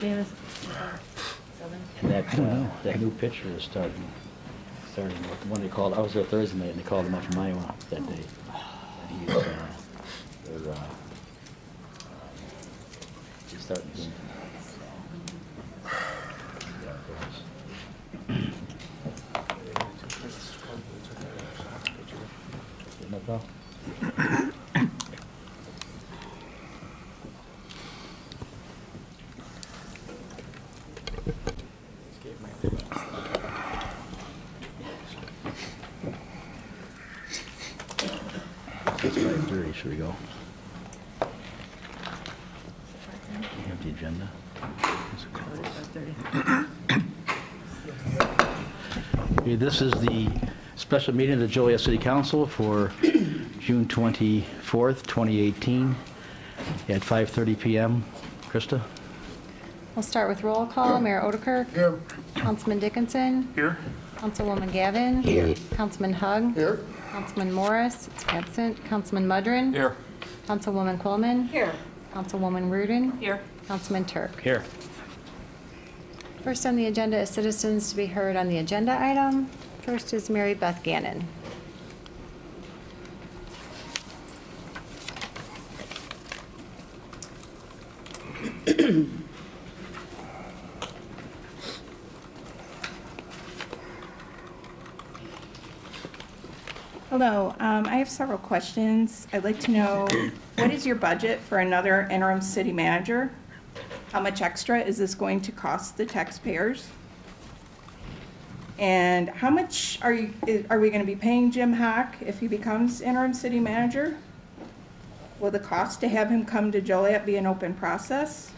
Janice? And that new pitcher is starting when they called. I was there Thursday night, and they called him up from Iowa that day. And he's starting to. No problem. It's 5:30, should we go? You have the agenda? Okay, this is the special meeting of the Joliet City Council for June 24th, 2018 at 5:30 p.m. Krista? We'll start with roll call. Mayor Odekirk. Here. Councilman Dickinson. Here. Councilwoman Gavin. Here. Councilman Hug. Here. Councilman Morris is absent. Councilman Mudrin. Here. Councilwoman Coleman. Here. Councilwoman Rudin. Here. Councilman Turk. Here. First on the agenda is citizens to be heard on the agenda item. First is Mary Beth Gannon. Hello, I have several questions. I'd like to know, what is your budget for another interim city manager? How much extra is this going to cost the taxpayers? And how much are we going to be paying Jim Hock if he becomes interim city manager? Will the cost to have him come to Joliet be an open process?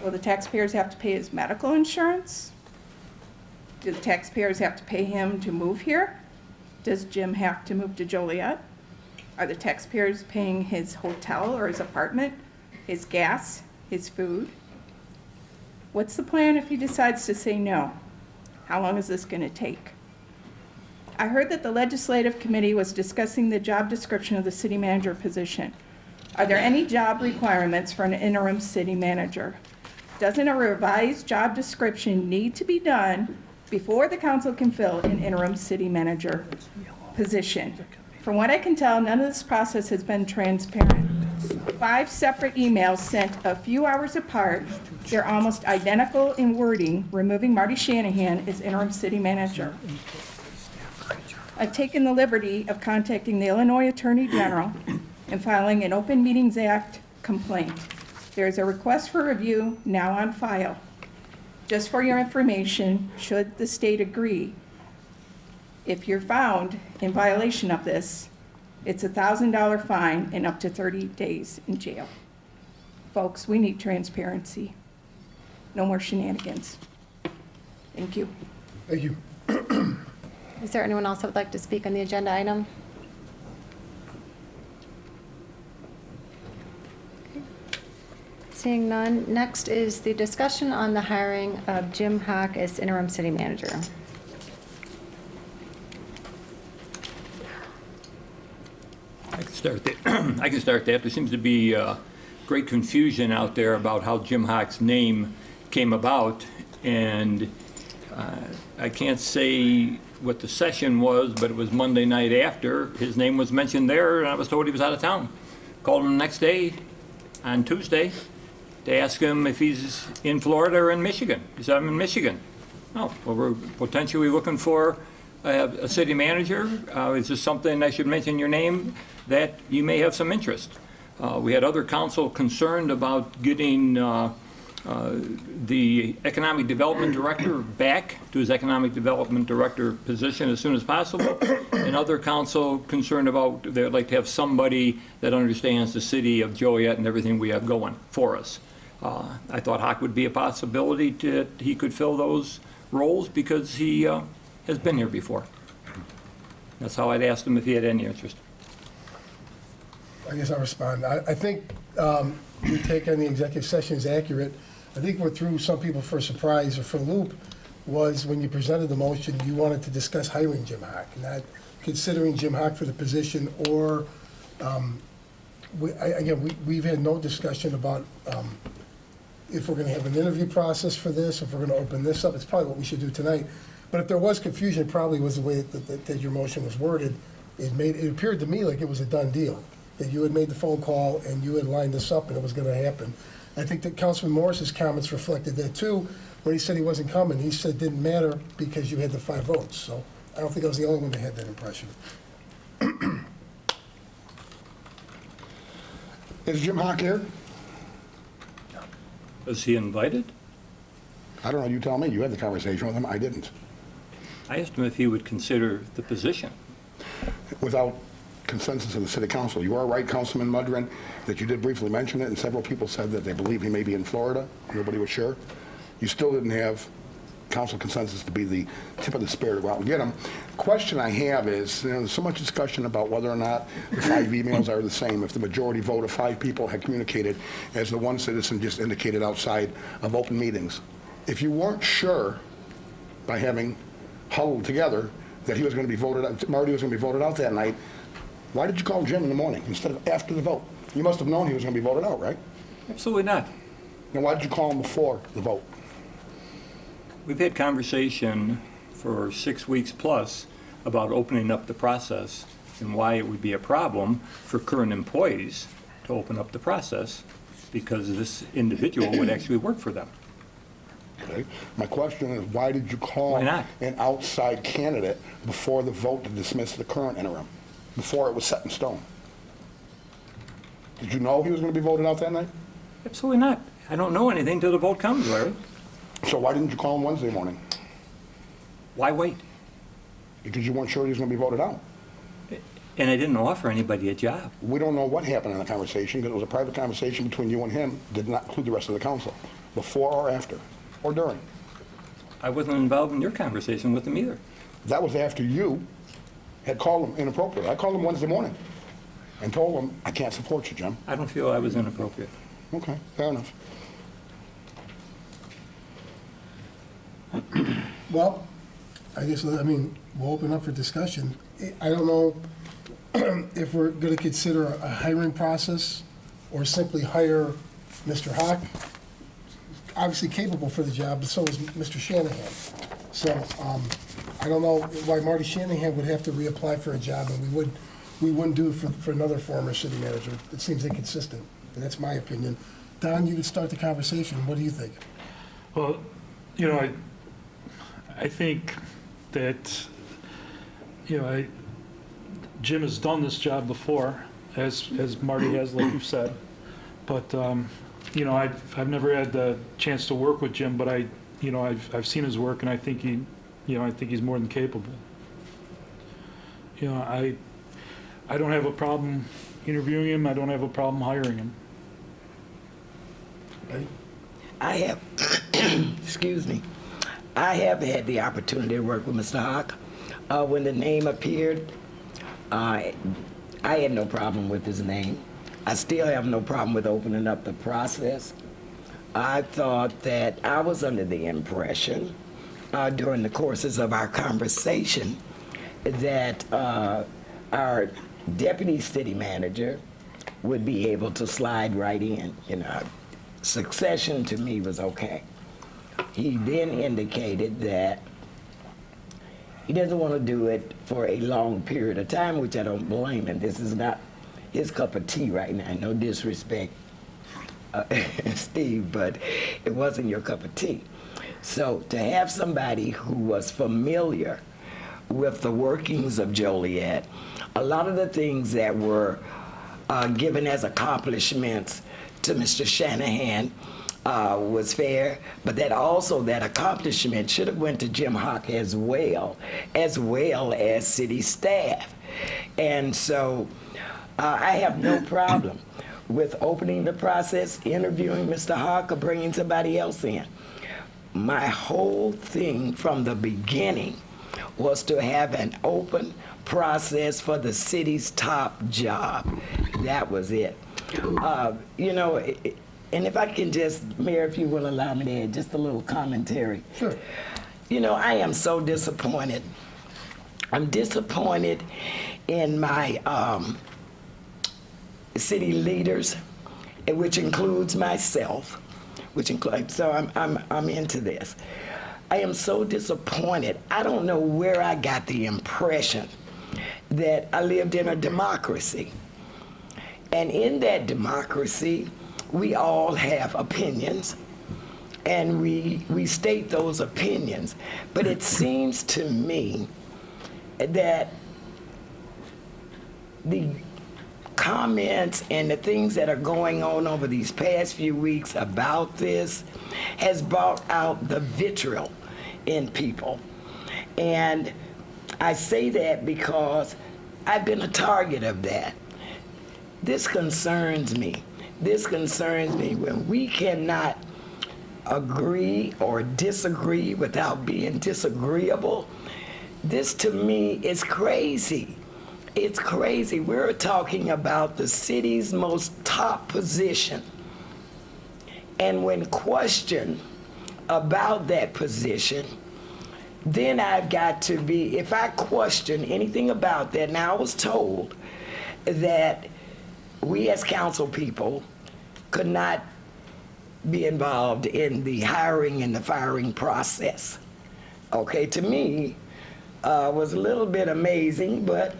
Will the taxpayers have to pay his medical insurance? Do the taxpayers have to pay him to move here? Does Jim have to move to Joliet? Are the taxpayers paying his hotel or his apartment, his gas, his food? What's the plan if he decides to say no? How long is this going to take? I heard that the legislative committee was discussing the job description of the city manager position. Are there any job requirements for an interim city manager? Doesn't a revised job description need to be done before the council can fill an interim city manager position? From what I can tell, none of this process has been transparent. 5 separate emails sent a few hours apart. They're almost identical in wording, removing Marty Shanahan as interim city manager. I've taken the liberty of contacting the Illinois Attorney General and filing an Open Meetings Act complaint. There is a request for review now on file. Just for your information, should the state agree, if you're found in violation of this, it's a $1,000 fine and up to 30 days in jail. Folks, we need transparency. No more shenanigans. Thank you. Thank you. Is there anyone else that would like to speak on the agenda item? Seeing none, next is the discussion on the hiring of Jim Hock as interim city manager. I can start that. There seems to be great confusion out there about how Jim Hock's name came about, and I can't say what the session was, but it was Monday night after. His name was mentioned there, and I was told he was out of town. Called him the next day, on Tuesday, to ask him if he's in Florida or in Michigan. He said, I'm in Michigan. Oh, well, we're potentially looking for a city manager. Is this something I should mention your name that you may have some interest? We had other council concerned about getting the economic development director back to his economic development director position as soon as possible, and other council concerned about they'd like to have somebody that understands the city of Joliet and everything we have going for us. I thought Hock would be a possibility that he could fill those roles because he has been here before. That's how I'd asked him if he had any interest. I guess I'll respond. I think your take on the executive session is accurate. I think what threw some people for a surprise or for a loop was when you presented the motion, you wanted to discuss hiring Jim Hock, not considering Jim Hock for the position, or, we've had no discussion about if we're gonna have an interview process for this, if we're gonna open this up, it's probably what we should do tonight. But if there was confusion, it probably was the way that your motion was worded. It appeared to me like it was a done deal, that you had made the phone call and you had lined this up and it was gonna happen. I think that Councilman Morris's comments reflected that too, when he said he wasn't coming. He said it didn't matter because you had the 5 votes. So I don't think I was the only one that had that impression. Is Jim Hawk here? Was he invited? I don't know, you tell me. You had the conversation with him, I didn't. I asked him if he would consider the position. Without consensus of the city council. You are right, Councilman Mudrin, that you did briefly mention it, and several people said that they believe he may be in Florida. Nobody was sure. You still didn't have council consensus to be the tip of the spear to go out and get him. Question I have is, there's so much discussion about whether or not the 5 emails are the same. If the majority vote of 5 people had communicated, as the one citizen just indicated outside of open meetings. If you weren't sure by having huddled together that he was going to be voted out, Marty was going to be voted out that night, why did you call Jim in the morning instead of after the vote? You must have known he was going to be voted out, right? Absolutely not. Then why did you call him before the vote? We've had conversation for 6 weeks plus about opening up the process and why it would be a problem for current employees to open up the process because this individual would actually work for them. Okay. My question is, why did you call Why not? an outside candidate before the vote to dismiss the current interim, before it was set in stone? Did you know he was going to be voted out that night? Absolutely not. I don't know anything till the vote comes, Larry. So why didn't you call him Wednesday morning? Why wait? Because you weren't sure he was going to be voted out. And I didn't offer anybody a job. We don't know what happened in the conversation, because it was a private conversation between you and him, did not include the rest of the council, before or after, or during. I wasn't involved in your conversation with him either. That was after you had called him inappropriate. I called him Wednesday morning and told him, I can't support you, Jim. I don't feel I was inappropriate. Okay, fair enough. Well, I guess, I mean, we'll open up for discussion. I don't know if we're going to consider a hiring process or simply hire Mr. Hawk. Obviously capable for the job, but so is Mr. Shanahan. So I don't know why Marty Shanahan would have to reapply for a job, and we wouldn't do it for another former city manager. It seems inconsistent, and that's my opinion. Don, you can start the conversation. What do you think? Well, I think that, Jim has done this job before, as Marty has, like you've said. But, I've never had the chance to work with Jim, but I've seen his work, and I think he's more than capable. I don't have a problem interviewing him. I don't have a problem hiring him. I have, excuse me, I have had the opportunity to work with Mr. Hawk. When the name appeared, I had no problem with his name. I still have no problem with opening up the process. I thought that I was under the impression during the courses of our conversation that our deputy city manager would be able to slide right in. Succession to me was okay. He then indicated that he doesn't want to do it for a long period of time, which I don't blame him. This is not his cup of tea right now. No disrespect, Steve, but it wasn't your cup of tea. So to have somebody who was familiar with the workings of Joliet, a lot of the things that were given as accomplishments to Mr. Shanahan was fair, but that accomplishment should have went to Jim Hawk as well as city staff. And so I have no problem with opening the process, interviewing Mr. Hawk, or bringing somebody else in. My whole thing from the beginning was to have an open process for the city's top job. That was it. And if I can just, Mayor, if you will allow me to add just a little commentary. Sure. I am so disappointed. I'm disappointed in my city leaders, which includes myself, which includes, so I'm into this. I am so disappointed. I don't know where I got the impression that I lived in a democracy. And in that democracy, we all have opinions, and we state those opinions. But it seems to me that the comments and the things that are going on over these past few weeks about this has brought out the vitriol in people. And I say that because I've been a target of that. This concerns me. This concerns me when we cannot agree or disagree without being disagreeable. This to me is crazy. It's crazy. We're talking about the city's most top position. And when questioned about that position, then I've got to be, if I question anything about that, now I was told that we as council people could not be involved in the hiring and the firing process. Okay, to me, was a little bit amazing, but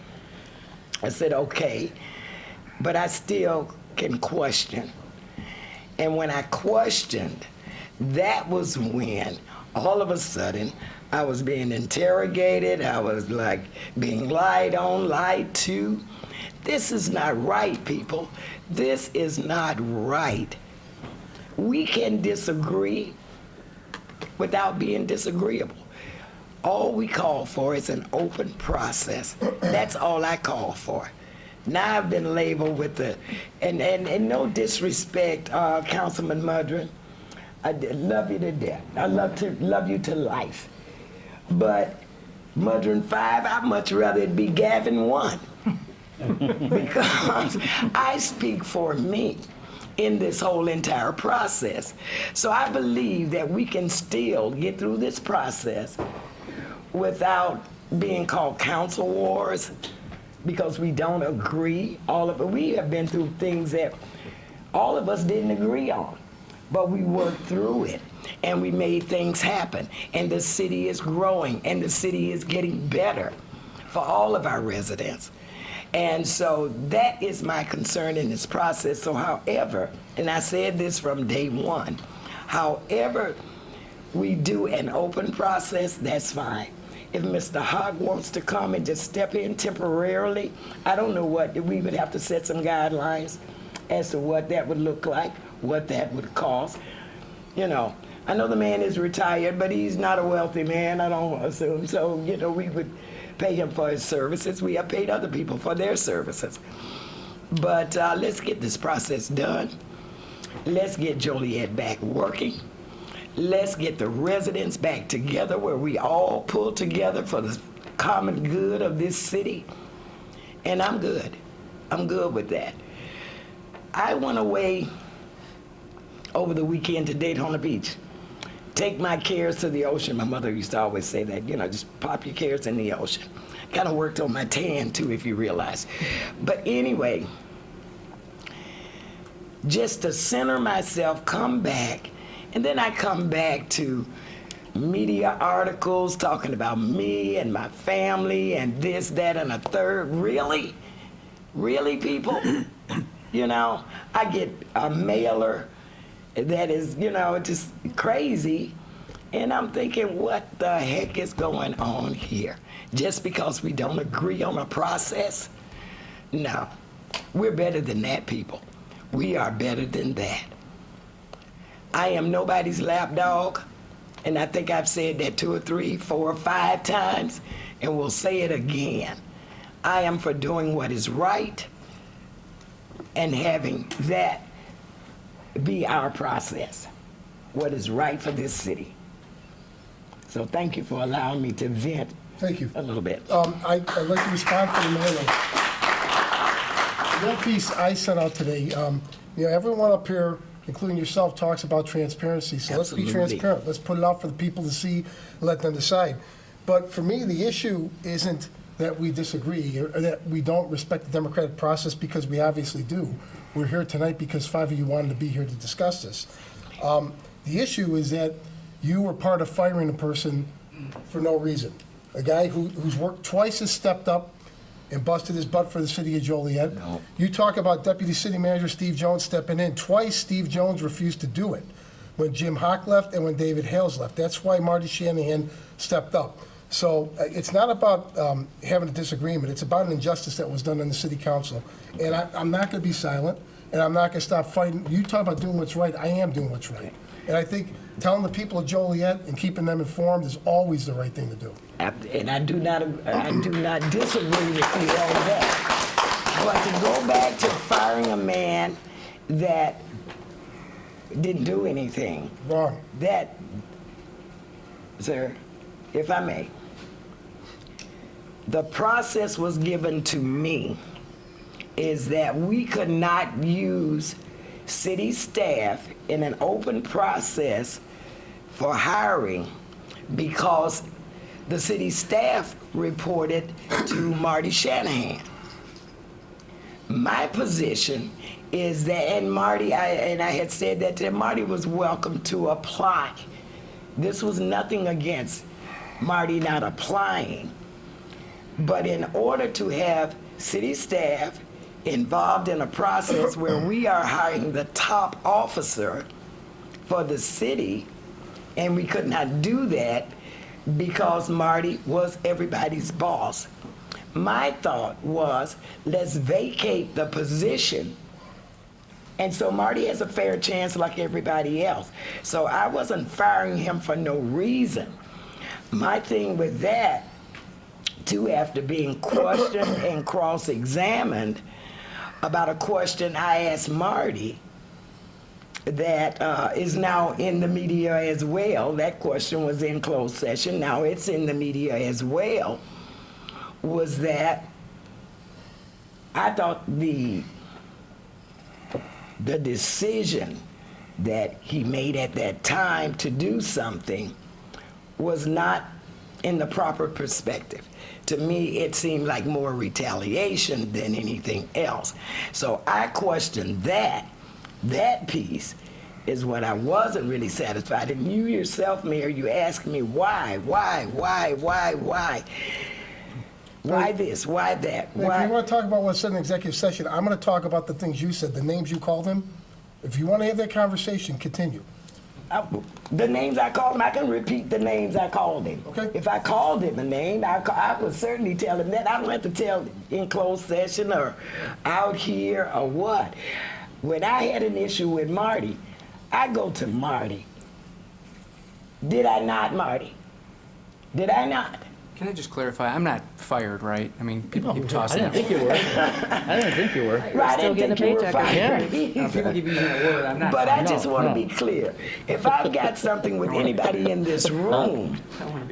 I said, okay, but I still can question. And when I questioned, that was when all of a sudden I was being interrogated. I was like being lied on, lied to. This is not right, people. This is not right. We can disagree without being disagreeable. All we call for is an open process. That's all I call for. Now I've been labeled with the, and no disrespect, Councilman Mudron, I love you to death. I love you to life. But Mudron 5, I'd much rather it be Gavin 1. Because I speak for me in this whole entire process. So I believe that we can still get through this process without being called council wars, because we don't agree. We have been through things that all of us didn't agree on, but we worked through it and we made things happen, and the city is growing and the city is getting better for all of our residents. And so that is my concern in this process. So however, and I said this from day one, however we do an open process, that's fine. If Mr. Hogg wants to come and just step in temporarily, I don't know what, we would have to set some guidelines as to what that would look like, what that would cost. You know, I know the man is retired, but he's not a wealthy man, I don't assume. So, you know, we would pay him for his services. We have paid other people for their services. But let's get this process done. Let's get Joliet back working. Let's get the residents back together where we all pull together for the common good of this city. And I'm good. I'm good with that. I went away over the weekend to Daytona Beach. Take my cares to the ocean. My mother used to always say that, you know, just pop your cares in the ocean. Kind of worked on my tan too, if you realize. But anyway, just to center myself, come back, and then I come back to media articles talking about me and my family and this, that, and a third. Really? Really, people? You know, I get a mailer that is, you know, just crazy. And I'm thinking, what the heck is going on here? Just because we don't agree on a process? No, we're better than that, people. We are better than that. I am nobody's lapdog, and I think I've said that 2 or 3, 4 or 5 times, and we'll say it again. I am for doing what is right and having that be our process, what is right for this city. So thank you for allowing me to vent. Thank you. A little bit. I'd like to respond for the mailer. That piece I sent out today, you know, everyone up here, including yourself, talks about transparency. So let's be Absolutely. transparent. Let's put it out for the people to see, let them decide. But for me, the issue isn't that we disagree or that we don't respect the democratic process, because we obviously do. We're here tonight because 5 of you wanted to be here to discuss this. The issue is that you were part of firing a person for no reason. A guy who's worked twice has stepped up and busted his butt for the city of Joliet. No. You talk about Deputy City Manager Steve Jones stepping in. Twice, Steve Jones refused to do it, when Jim Hawk left and when David Hales left. That's why Marty Shanahan stepped up. So it's not about having a disagreement. It's about an injustice that was done in the city council. And I'm not going to be silent, and I'm not going to stop fighting. You talk about doing what's right. I am doing what's right. And I think telling the people of Joliet and keeping them informed is always the right thing to do. And I do not disagree with you on that. But to go back to firing a man that didn't do anything, Wrong. that, sir, if I may, the process was given to me is that we could not use city staff in an open process for hiring because the city staff reported to Marty Shanahan. My position is that, and Marty, I had said that to him, Marty was welcome to apply. This was nothing against Marty not applying. But in order to have city staff involved in a process where we are hiring the top officer for the city, and we could not do that because Marty was everybody's boss. My thought was, let's vacate the position, and so Marty has a fair chance like everybody else. So I wasn't firing him for no reason. My thing with that, too, after being questioned and cross-examined about a question I asked Marty that is now in the media as well. That question was in closed session. Now it's in the media as well. Was that I thought the decision that he made at that time to do something was not in the proper perspective. To me, it seemed like more retaliation than anything else. So I questioned that. That piece is what I wasn't really satisfied. And you yourself, Mayor, you asked me why? Why this? Why that? If you want to talk about what's said in executive session, I'm going to talk about the things you said, the names you called him. If you want to have that conversation, continue. The names I called him, I can repeat the names I called him. Okay. If I called him a name, I would certainly tell him that. I don't have to tell in closed session or out here or what. When I had an issue with Marty, I go to Marty. Did I not, Marty? Did I not? Can I just clarify? I'm not fired, right? I mean, people keep I tossing didn't that. think you were. I didn't think you were. Right, I still didn't getting think a you were paycheck. fired. People keep using that word. I'm not But fired. I just want to no. be clear. If I've got something with anybody in this room,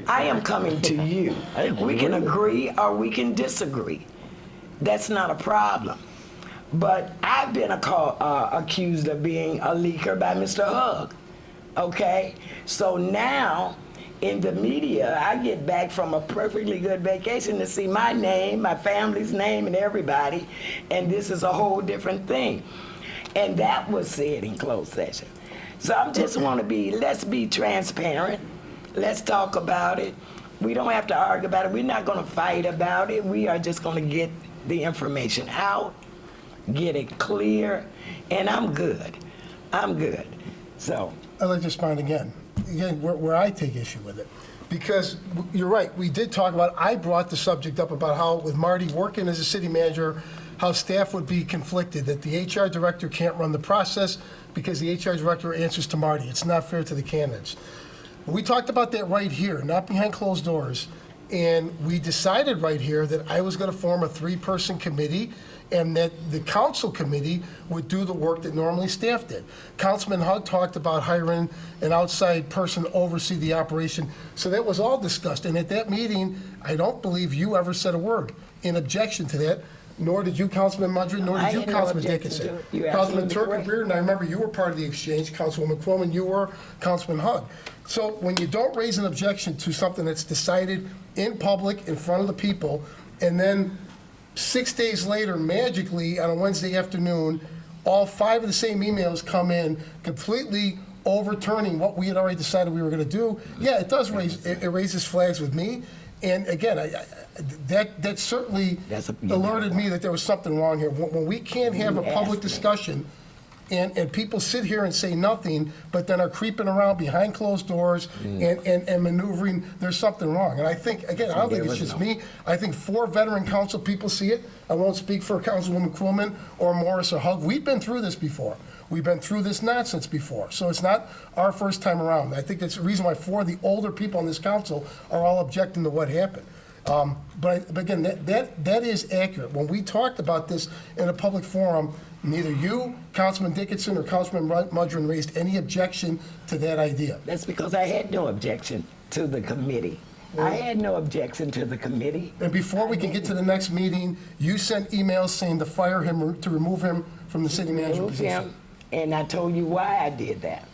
I am coming to you. We can agree or we can disagree. That's not a problem. But I've been accused of being a leaker by Mr. Hugg, okay? So now, in the media, I get back from a perfectly good vacation to see my name, my family's name, and everybody, and this is a whole different thing. And that was said in closed session. So I just want to let's be transparent. Let's talk about it. We don't have to argue about it. We're not going to fight about it. We are just going to get the information out, get it clear, and I'm good. I'm good. So. I'd like to respond again. Again, where I take issue with it. Because you're right, we did talk about, I brought the subject up about how with Marty working as a city manager, how staff would be conflicted, that the HR director can't run the process because the HR director answers to Marty. It's not fair to the candidates. We talked about that right here, not behind closed doors. And we decided right here that I was going to form a 3-person committee and that the council committee would do the work that normally staff did. Councilman Hugg talked about hiring an outside person to oversee the operation. So that was all discussed. And at that meeting, I don't believe you ever said a word in objection to that, nor did you, Councilman Mudry, nor I did you, had no Councilman objection Dickinson. to it. You're Councilman absolutely correct. Turk and I remember you were part of the exchange, Councilwoman Quillen, you were, Councilman Hugg. So when you don't raise an objection to something that's decided in public, in front of the people, and then 6 days later, magically, on a Wednesday afternoon, all 5 of the same emails come in completely overturning what we had already decided we were going to do, yeah, it does raise, it raises flags with me. And again, that certainly alerted me that there was something wrong here. When we can't have a public discussion and people sit here and say nothing, but then are creeping around behind closed doors and maneuvering, there's something wrong. And I think, again, I don't think it's just me. I think 4 veteran council people see it. I won't speak for Councilwoman Krumman or Morris or Hug. We've been through this before. We've been through this nonsense before. So it's not our first time around. I think that's the reason why 4 of the older people on this council are all objecting to what happened. But again, that is accurate. When we talked about this in a public forum, neither you, Councilman Dickinson, or Councilman Mudron raised any objection to that idea. That's because I had no objection to the committee. I had no objection to the committee. And before we can get to the next meeting, you sent emails saying to fire him, to remove him from the city manager Remove position. him, and I told you why I did that.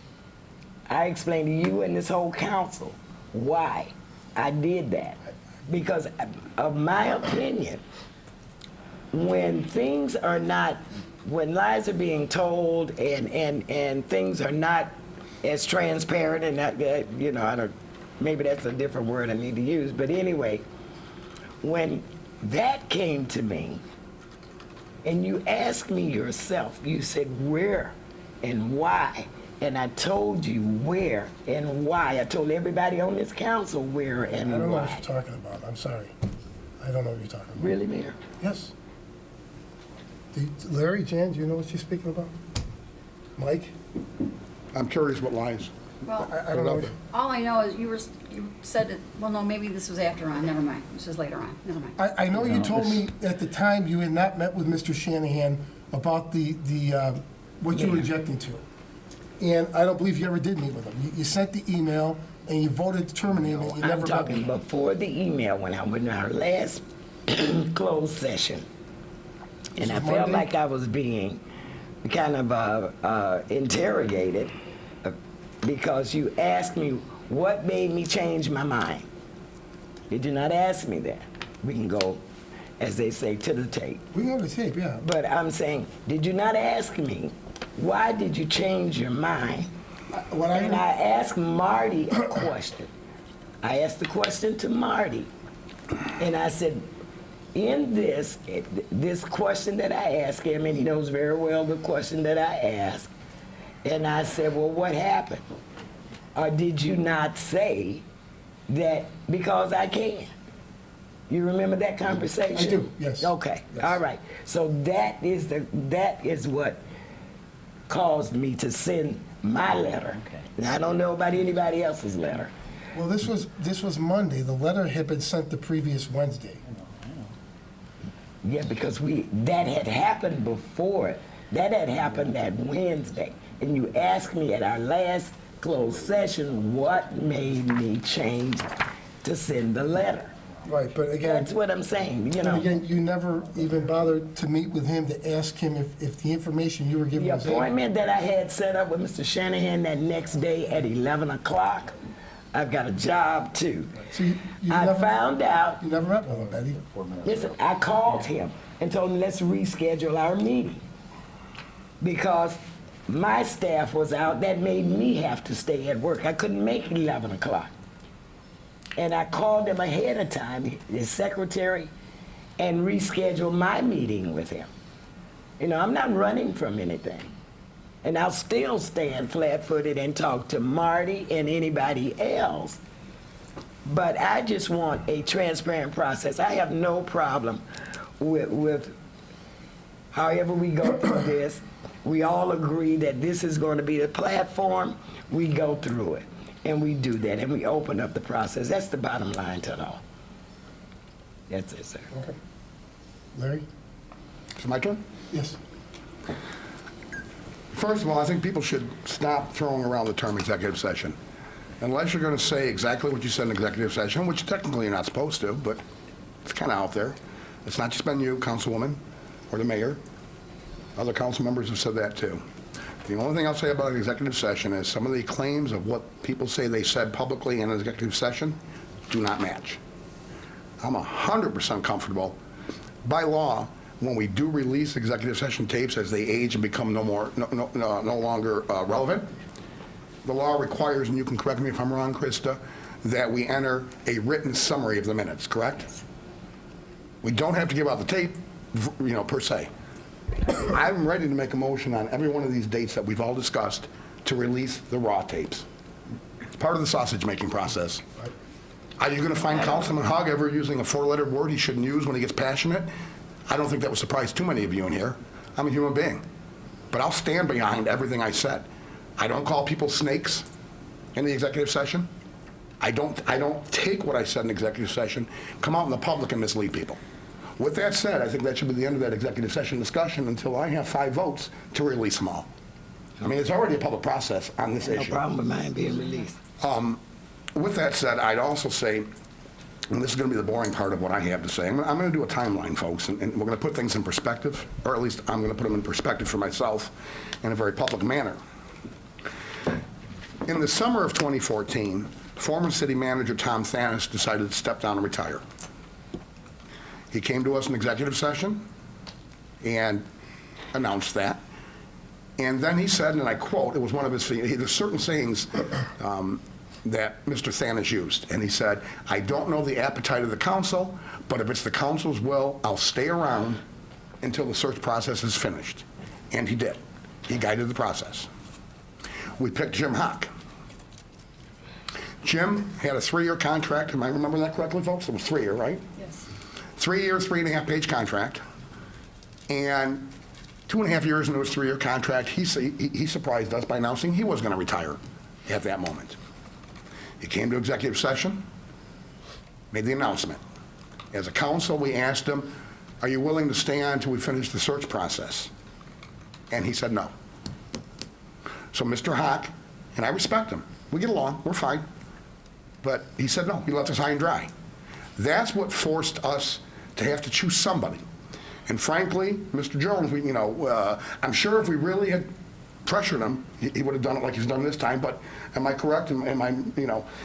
I explained to you and this whole council why I did that. Because of my opinion, when things are not, when lies are being told and things are not as transparent and not, you know, I don't, maybe that's a different word I need to use, but anyway, when that came to me, and you asked me yourself, you said where and why, and I told you where and why. I told everybody on this council where and I don't know what why. you're talking about. I'm sorry. I don't know what you're talking about. Really, Mayor? Yes. Larry, Jan, do you know what she's speaking about? Mike? I'm curious what lies. Well, I don't know. all I know is you said it, well, no, maybe this was after on, never mind. This was later on, never mind. I know you told me at the time you had not met with Mr. Shanahan about the what you were objecting to. And I don't believe you ever did meet with him. You sent the email and you voted to terminate it. You I'm never met talking with him. before the email when I went in our last closed session. And I This is felt Monday? like I was being kind of interrogated because you asked me what made me change my mind. Did you not ask me that? We can go, as they say, to the tape. We can have the tape, yeah. But I'm saying, did you not ask me, why did you change your mind? What And I asked Marty a question. I asked the question to Marty. And I said, in this question that I asked him, and he knows very well the question that I asked, and I said, well, what happened? Or did you not say that because I can? You remember that conversation? I do, yes. Okay, Yes. all right. So that is what caused me to send my letter. Okay. And I don't know about anybody else's letter. Well, this was Monday. The letter had been sent the previous Wednesday. Yeah, because that had happened before. That had happened that Wednesday. And you asked me at our last closed session what made me change to send the letter. Right, but again, That's what I'm saying, you and know. again, you never even bothered to meet with him to ask him if the information you were giving The was accurate. appointment that I had set up with Mr. Shanahan that next day at 11 o'clock, I've got a job too. So you I never- found out, You never met with him, Betty. listen, I called him and told him, let's reschedule our meeting. Because my staff was out, that made me have to stay at work. I couldn't make 11 o'clock. And I called him ahead of time, his secretary, and rescheduled my meeting with him. You know, I'm not running from anything. And I'll still stand flat-footed and talk to Marty and anybody else. But I just want a transparent process. I have no problem with however we go through this. We all agree that this is going to be the platform. We go through it. And we do that, and we open up the process. That's the bottom line to it all. That's it, sir. Okay. Larry? Is it my turn? Yes. First of all, I think people should stop throwing around the term executive session. Unless you're going to say exactly what you said in executive session, which technically you're not supposed to, but it's kind of out there. It's not just been you, Councilwoman, or the mayor. Other council members have said that too. The only thing I'll say about an executive session is some of the claims of what people say they said publicly in an executive session do not match. I'm 100% comfortable. By law, when we do release executive session tapes as they age and become no longer relevant, the law requires, and you can correct me if I'm wrong, Krista, that we enter a written summary of the minutes, correct? We don't have to give out the tape, per se. I'm ready to make a motion on every one of these dates that we've all discussed to release the raw tapes. It's part of the sausage-making process. Are you going to find Councilman Hogg ever using a four-letter word he shouldn't use when he gets passionate? I don't think that would surprise too many of you in here. I'm a human being. But I'll stand behind everything I said. I don't call people snakes in the executive session. I don't take what I said in executive session, come out in the public and mislead people. With that said, I think that should be the end of that executive session discussion until I have 5 votes to release them all. I mean, it's already a public process on this No issue. problem with mine being released. With that said, I'd also say, and this is going to be the boring part of what I have to say, I'm going to do a timeline, folks, and we're going to put things in perspective, or at least I'm going to put them in perspective for myself in a very public manner. In the summer of 2014, former city manager Tom Thanis decided to step down and retire. He came to us in executive session and announced that. And then he said, and I quote, it was one of his, there's certain sayings that Mr. Thanis used. And he said, I don't know the appetite of the council, but if it's the council's will, I'll stay around until the search process is finished. And he did. He guided the process. We picked Jim Hock. Jim had a 3-year contract. Am I remembering that correctly, folks? It was 3-year, right? Yes. 3-year, 3.5-page contract. And 2.5 years into his 3-year contract, he surprised us by announcing he was going to retire at that moment. He came to executive session, made the announcement. As a council, we asked him, are you willing to stay on until we finish the search process? And he said no. So Mr. Hock, and I respect him, we get along, we're fine, but he said no, he left us high and dry. That's what forced us to have to choose somebody. And frankly, Mr. Jones, I'm sure if we really had pressured him, he would have done it like he's done this time, but am I correct? Am I,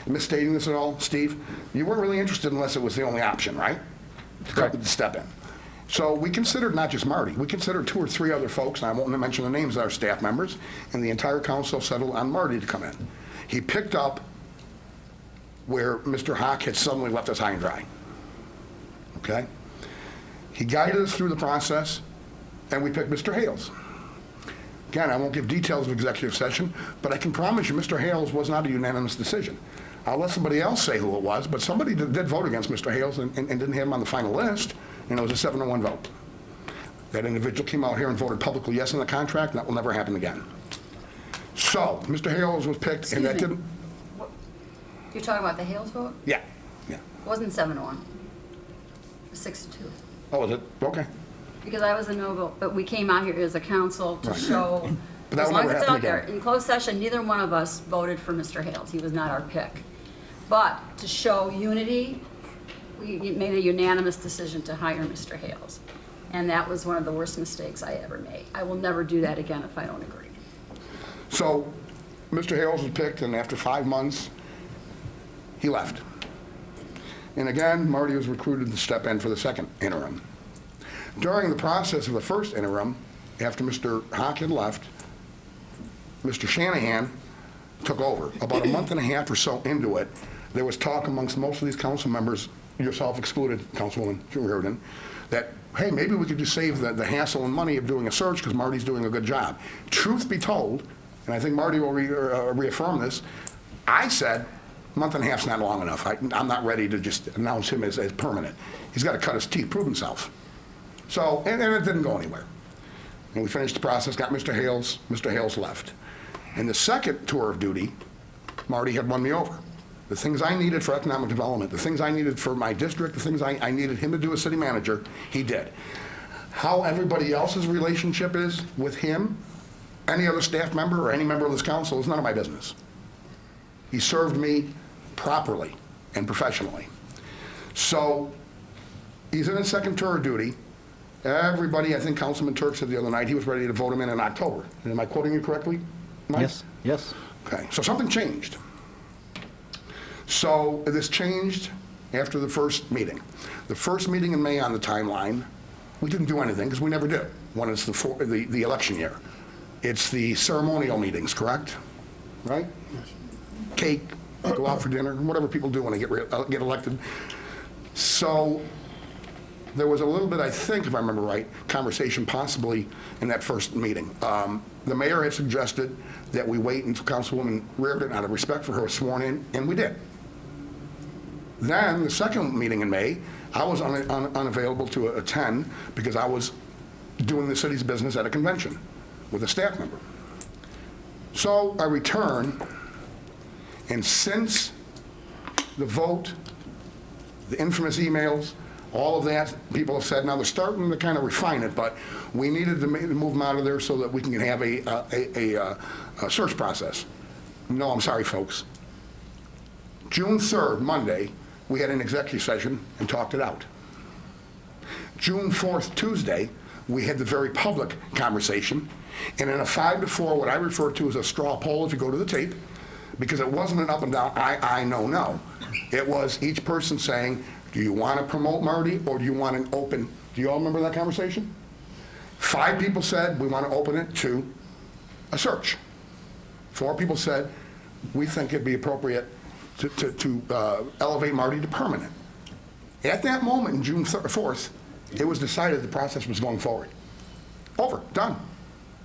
misstating this at all, Steve? You weren't really interested unless it was the only option, right? To step in. So we considered not just Marty, we considered 2 or 3 other folks, and I won't mention the names of our staff members, and the entire council settled on Marty to come in. He picked up where Mr. Hock had suddenly left us high and dry. Okay? He guided us through the process, and we picked Mr. Hales. Again, I won't give details of executive session, but I can promise you Mr. Hales was not a unanimous decision. I'll let somebody else say who it was, but somebody did vote against Mr. Hales and didn't have him on the final list, and it was a 7-1 vote. That individual came out here and voted publicly yes on the contract, and that will never happen again. So, Mr. Hales was picked, and that Excuse me. didn't... You're talking about the Hales vote? Yeah. It wasn't 7-1. It was 6-2. Oh, was it? Okay. Because I was a no vote, but we came out here as a council to Right. show, But that as will long never as it's happen out there. again. In closed session, neither one of us voted for Mr. Hales. He was not our pick. But to show unity, we made a unanimous decision to hire Mr. Hales. And that was one of the worst mistakes I ever made. I will never do that again if I don't agree. So, Mr. Hales was picked, and after 5 months, he left. And again, Marty was recruited to step in for the second interim. During the process of the first interim, after Mr. Hock had left, Mr. Shanahan took over. About a month and a half or so into it, there was talk amongst most of these council members, yourself excluded, Councilwoman Reardon, that, hey, maybe we could just save the hassle and money of doing a search because Marty's doing a good job. Truth be told, and I think Marty will reaffirm this, I said, a month and a half's not long enough. I'm not ready to just announce him as permanent. He's got to cut his teeth, prove himself. So, and it didn't go anywhere. And we finished the process, got Mr. Hales. Mr. Hales left. In the second tour of duty, Marty had won me over. The things I needed for economic development, the things I needed for my district, the things I needed him to do as city manager, he did. How everybody else's relationship is with him, any other staff member, or any member of this council is none of my business. He served me properly and professionally. So he's in his second tour of duty. Everybody, I think Councilman Turk said the other night, he was ready to vote him in October. Am I quoting you correctly, Mike? Yes. Okay, so something changed. So this changed after the first meeting. The first meeting in May on the timeline, we didn't do anything because we never do when it's the election year. It's the ceremonial meetings, correct? right? Cake, go out for dinner, whatever people do when they get elected. So there was a little bit, I think, if I remember right, conversation possibly in that first meeting. The mayor had suggested that we wait until Councilwoman Reardon, out of respect for her, was sworn in, and we did. Then, the second meeting in May, I was unavailable to attend because I was doing the city's business at a convention with a staff member. So I return, and since the vote, the infamous emails, all of that, people have said, now they're starting to kind of refine it, but we needed to move them out of there so that we can have a search process. No, I'm sorry, folks. June 3rd, Monday, we had an executive session and talked it out. June 4th, Tuesday, we had the very public conversation, and in a 5-4, what I refer to as a straw poll, if you go to the tape, because it wasn't an up and down, I, no. It was each person saying, do you want to promote Marty, or do you want an open, do you all remember that conversation? 5 people said, we want to open it to a search. 4 people said, we think it'd be appropriate to elevate Marty to permanent. At that moment, in June 4th, it was decided the process was going forward. Over, done.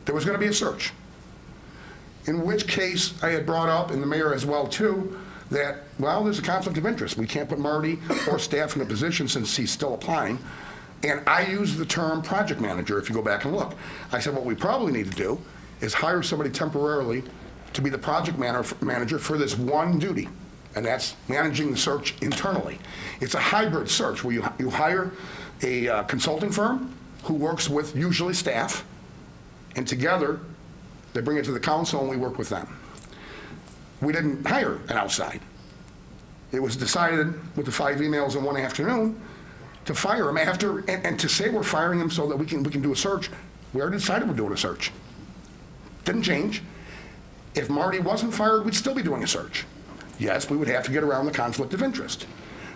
There was going to be a search. In which case, I had brought up, and the mayor as well too, that, well, there's a conflict of interest. We can't put Marty or staff in a position since he's still applying. And I used the term project manager, if you go back and look. I said, what we probably need to do is hire somebody temporarily to be the project manager for this one duty, and that's managing the search internally. It's a hybrid search where you hire a consulting firm who works with usually staff, and together they bring it to the council and we work with them. We didn't hire an outside. It was decided with the 5 emails in one afternoon to fire him after, and to say we're firing him so that we can do a search. We already decided we're doing a search. Didn't change. If Marty wasn't fired, we'd still be doing a search. Yes, we would have to get around the conflict of interest.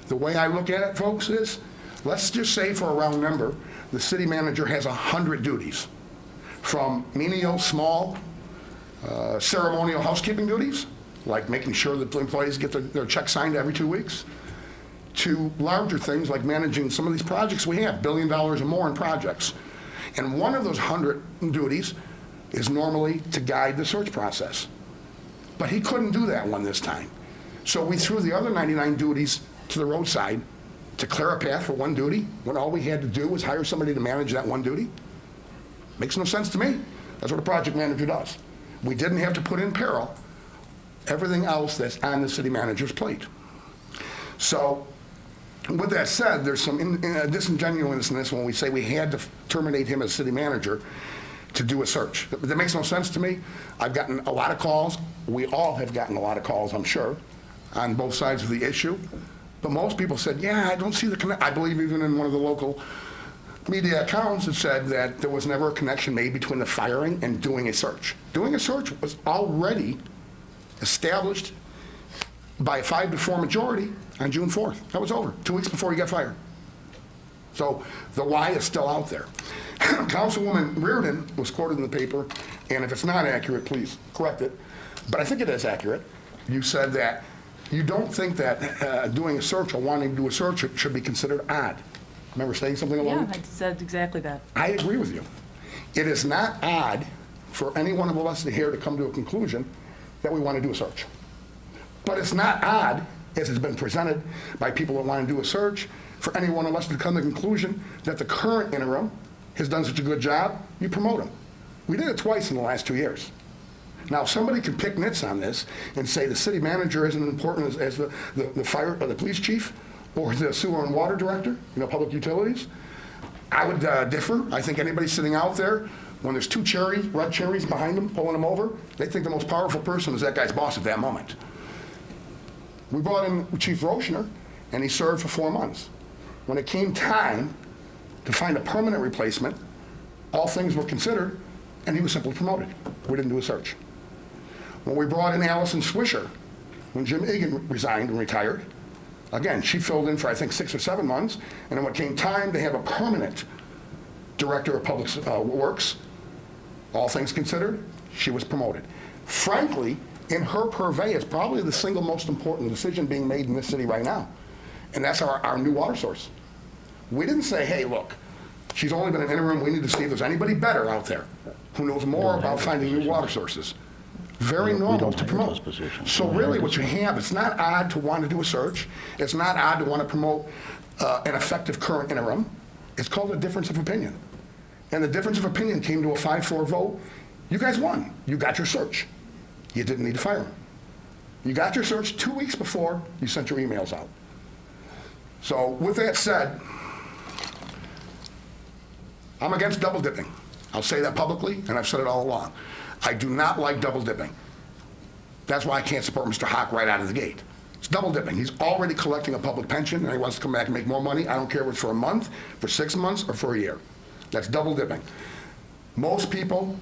The way I look at it, folks, is let's just say for a round number, the city manager has 100 duties, from menial, small, ceremonial housekeeping duties, like making sure that the employees get their checks signed every 2 weeks, to larger things like managing some of these projects we have, $1 billion or more in projects. And one of those 100 duties is normally to guide the search process. But he couldn't do that one this time. So we threw the other 99 duties to the roadside to clear a path for one duty, when all we had to do was hire somebody to manage that one duty. Makes no sense to me. That's what a project manager does. We didn't have to put in peril everything else that's on the city manager's plate. So with that said, there's some disingenuousness in this when we say we had to terminate him as city manager to do a search. That makes no sense to me. I've gotten a lot of calls. We all have gotten a lot of calls, I'm sure, on both sides of the issue. But most people said, yeah, I don't see the connection. I believe even in one of the local media accounts it said that there was never a connection made between the firing and doing a search. Doing a search was already established by a 5-4 majority on June 4th. That was over, 2 weeks before he got fired. So the why is still out there. Councilwoman Reardon was quoted in the paper, and if it's not accurate, please correct it, but I think it is accurate. You said that you don't think that doing a search or wanting to do a search should be considered odd. Remember saying something along? Yeah, I said exactly that. I agree with you. It is not odd for any one of us here to come to a conclusion that we want to do a search. But it's not odd, as it's been presented by people that want to do a search, for any one of us to come to the conclusion that the current interim has done such a good job, you promote him. We did it twice in the last 2 years. Now, somebody could pick nits on this and say the city manager isn't important as the fire or the police chief or the sewer and water director, public utilities. I would differ. I think anybody sitting out there, when there's 2 red cherries behind them, pulling them over, they think the most powerful person is that guy's boss at that moment. We brought in Chief Roshner, and he served for 4 months. When it came time to find a permanent replacement, all things were considered, and he was simply promoted. We didn't do a search. When we brought in Allison Swisher, when Jim Egan resigned and retired, again, she filled in for, I think, 6 or 7 months, and then when it came time to have a permanent director of public works, all things considered, she was promoted. Frankly, in her purvey is probably the single most important decision being made in this city right now. And that's our new water source. We didn't say, hey, look, she's only been an interim, we need to see if there's anybody better out there who knows more about finding new water sources. Very normal to promote. So really what you have, it's not odd to want to do a search. It's not odd to want to promote an effective current interim. It's called a difference of opinion. And the difference of opinion came to a 5-4 vote. You guys won. You got your search. You didn't need to fire him. You got your search 2 weeks before you sent your emails out. So with that said, I'm against double dipping. I'll say that publicly, and I've said it all along. I do not like double dipping. That's why I can't support Mr. Hawk right out of the gate. It's double dipping. He's already collecting a public pension, and he wants to come back and make more money. I don't care if it's for a month, for 6 months, or for a year. That's double dipping. Most people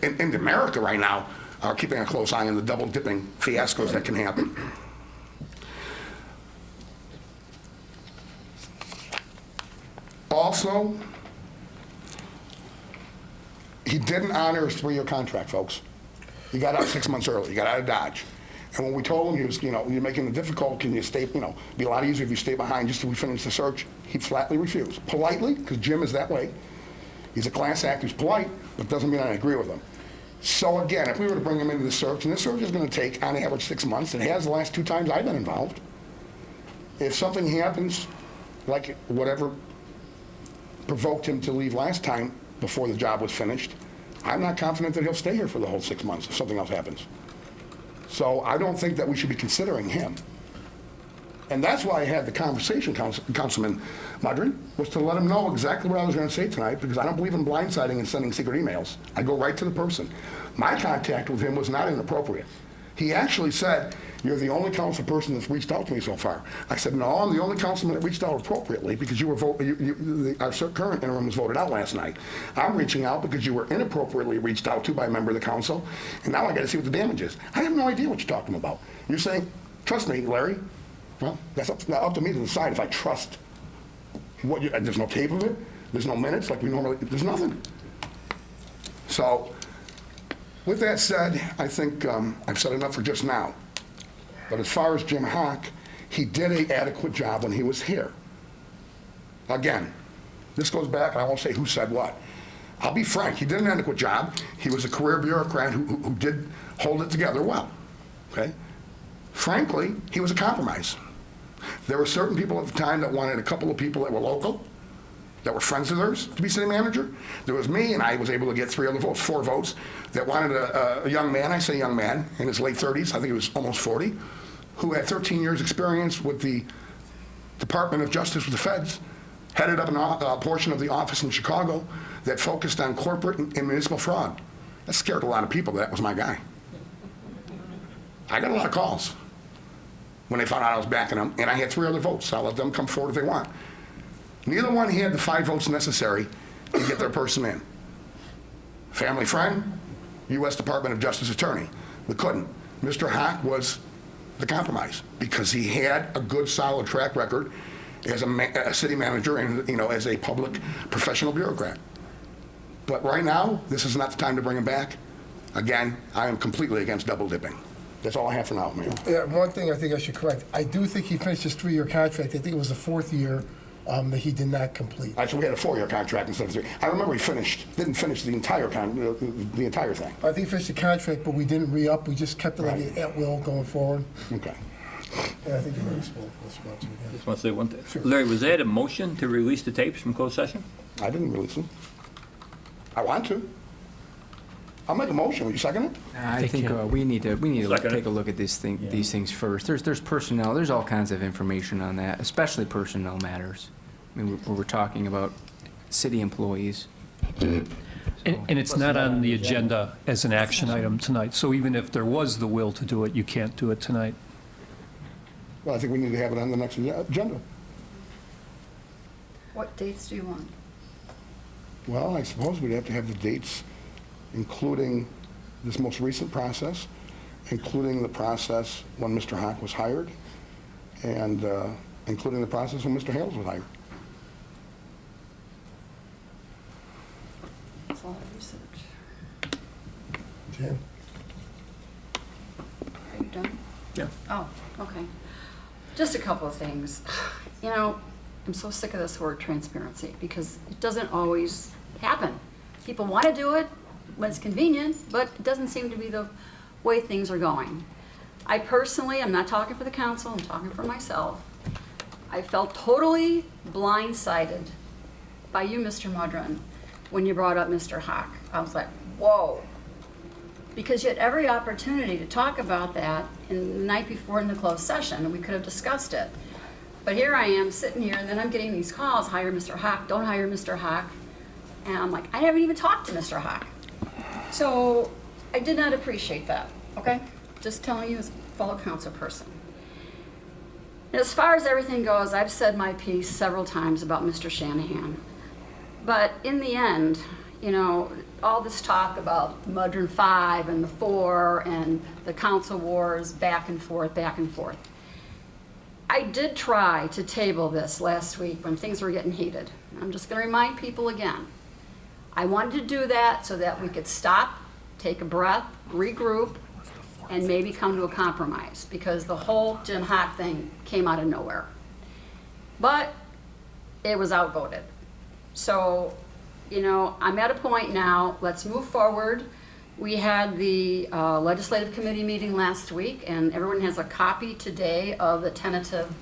in America right now are keeping a close eye on the double dipping fiascos that can happen. Also, he didn't honor his 3-year contract, folks. He got out 6 months early. He got out of Dodge. And when we told him he was, you're making it difficult, can you stay, be a lot easier if you stay behind just till we finish the search, he flatly refused. Politely, because Jim is that way. He's a class act who's polite, but doesn't mean I agree with him. So again, if we were to bring him into the search, and this search is going to take on average 6 months, it has the last 2 times I've been involved. If something happens, like whatever provoked him to leave last time before the job was finished, I'm not confident that he'll stay here for the whole 6 months if something else happens. So I don't think that we should be considering him. And that's why I had the conversation, Councilman Mudrin, was to let him know exactly what I was going to say tonight, because I don't believe in blindsiding and sending secret emails. I go right to the person. My contact with him was not inappropriate. He actually said, you're the only council person that's reached out to me so far. I said, no, I'm the only councilman that reached out appropriately because you were our current interim was voted out last night. I'm reaching out because you were inappropriately reached out to by a member of the council, and now I got to see what the damage is. I have no idea what you're talking about. You're saying, trust me, Larry. Well, that's up to me to decide if I trust what you, there's no tape of it, there's no minutes like we normally, there's nothing. So, with that said, I think I've said enough for just now. But as far as Jim Hawk, he did an adequate job when he was here. Again, this goes back, and I won't say who said what. I'll be frank, he did an adequate job. He was a career bureaucrat who did hold it together well, okay? Frankly, he was a compromise. There were certain people at the time that wanted a couple of people that were local, that were friends of theirs to be city manager. There was me, and I was able to get 3 other votes, 4 votes, that wanted a young man, I say young man, in his late 30s, I think he was almost 40, who had 13 years experience with the Department of Justice with the feds, headed up a portion of the office in Chicago that focused on corporate and municipal fraud. That scared a lot of people. That was my guy. I got a lot of calls when they found out I was backing them, and I had 3 other votes. I'll let them come forward if they want. Neither one had the 5 votes necessary to get their person in. Family friend, U.S. Department of Justice attorney. We couldn't. Mr. Hawk was the compromise because he had a good, solid track record as a city manager and, as a public professional bureaucrat. But right now, this is not the time to bring him back. Again, I am completely against double dipping. That's all I have for now, Mayor. Yeah, one thing I think I should correct. I do think he finished his 3-year contract. I think it was the 4th year that he did not complete. Actually, we had a 4-year contract instead of 3. I remember he didn't finish the entire thing. I think he finished the contract, but we didn't re-up. We just kept it like at will going forward. Okay. And I think you're very spoke. Just want to say one thing. Sure. Larry, was that a motion to release the tapes from closed session? I didn't release them. I want to. I'll make a motion. Will you second it? I think we need to Second. take a look at these things first. There's personnel, there's all kinds of information on that, especially personnel matters. I mean, we're talking about city employees. And it's not on the agenda as an action item tonight, so even if there was the will to do it, you can't do it tonight. Well, I think we need to have it on the next agenda. What dates do you want? Well, I suppose we'd have to have the dates, including this most recent process, including the process when Mr. Hawk was hired, and including the process when Mr. Hales was hired. That's a lot of research. Jan? done? Yeah. Oh, okay. Just a couple of things. You know, I'm so sick of this word transparency because it doesn't always happen. People want to do it when it's convenient, but it doesn't seem to be the way things are going. I personally, I'm not talking for the council, I'm talking for myself. I felt totally blindsided by you, Mr. Mudron, when you brought up Mr. Hawk. I was like, whoa. Because you had every opportunity to talk about that in the night before in the closed session, and we could have discussed it. But here I am sitting here, and then I'm getting these calls, hire Mr. Hawk, don't hire Mr. Hawk. And I'm like, I haven't even talked to Mr. Hawk. So I did not appreciate that, okay? Just telling you as a fellow council person. As far as everything goes, I've said my piece several times about Mr. Shanahan. But in the end, you know, all this talk about Mudron 5 and the 4 and the council wars back and forth, back and forth. I did try to table this last week when things were getting heated. I'm just going to remind people again. I wanted to do that so that we could stop, take a breath, regroup, and maybe come to a compromise, because the whole Jim Hawk thing came out of nowhere. But it was outvoted. So, you know, I'm at a point now, let's move forward. We had the legislative committee meeting last week, and everyone has a copy today of the tentative,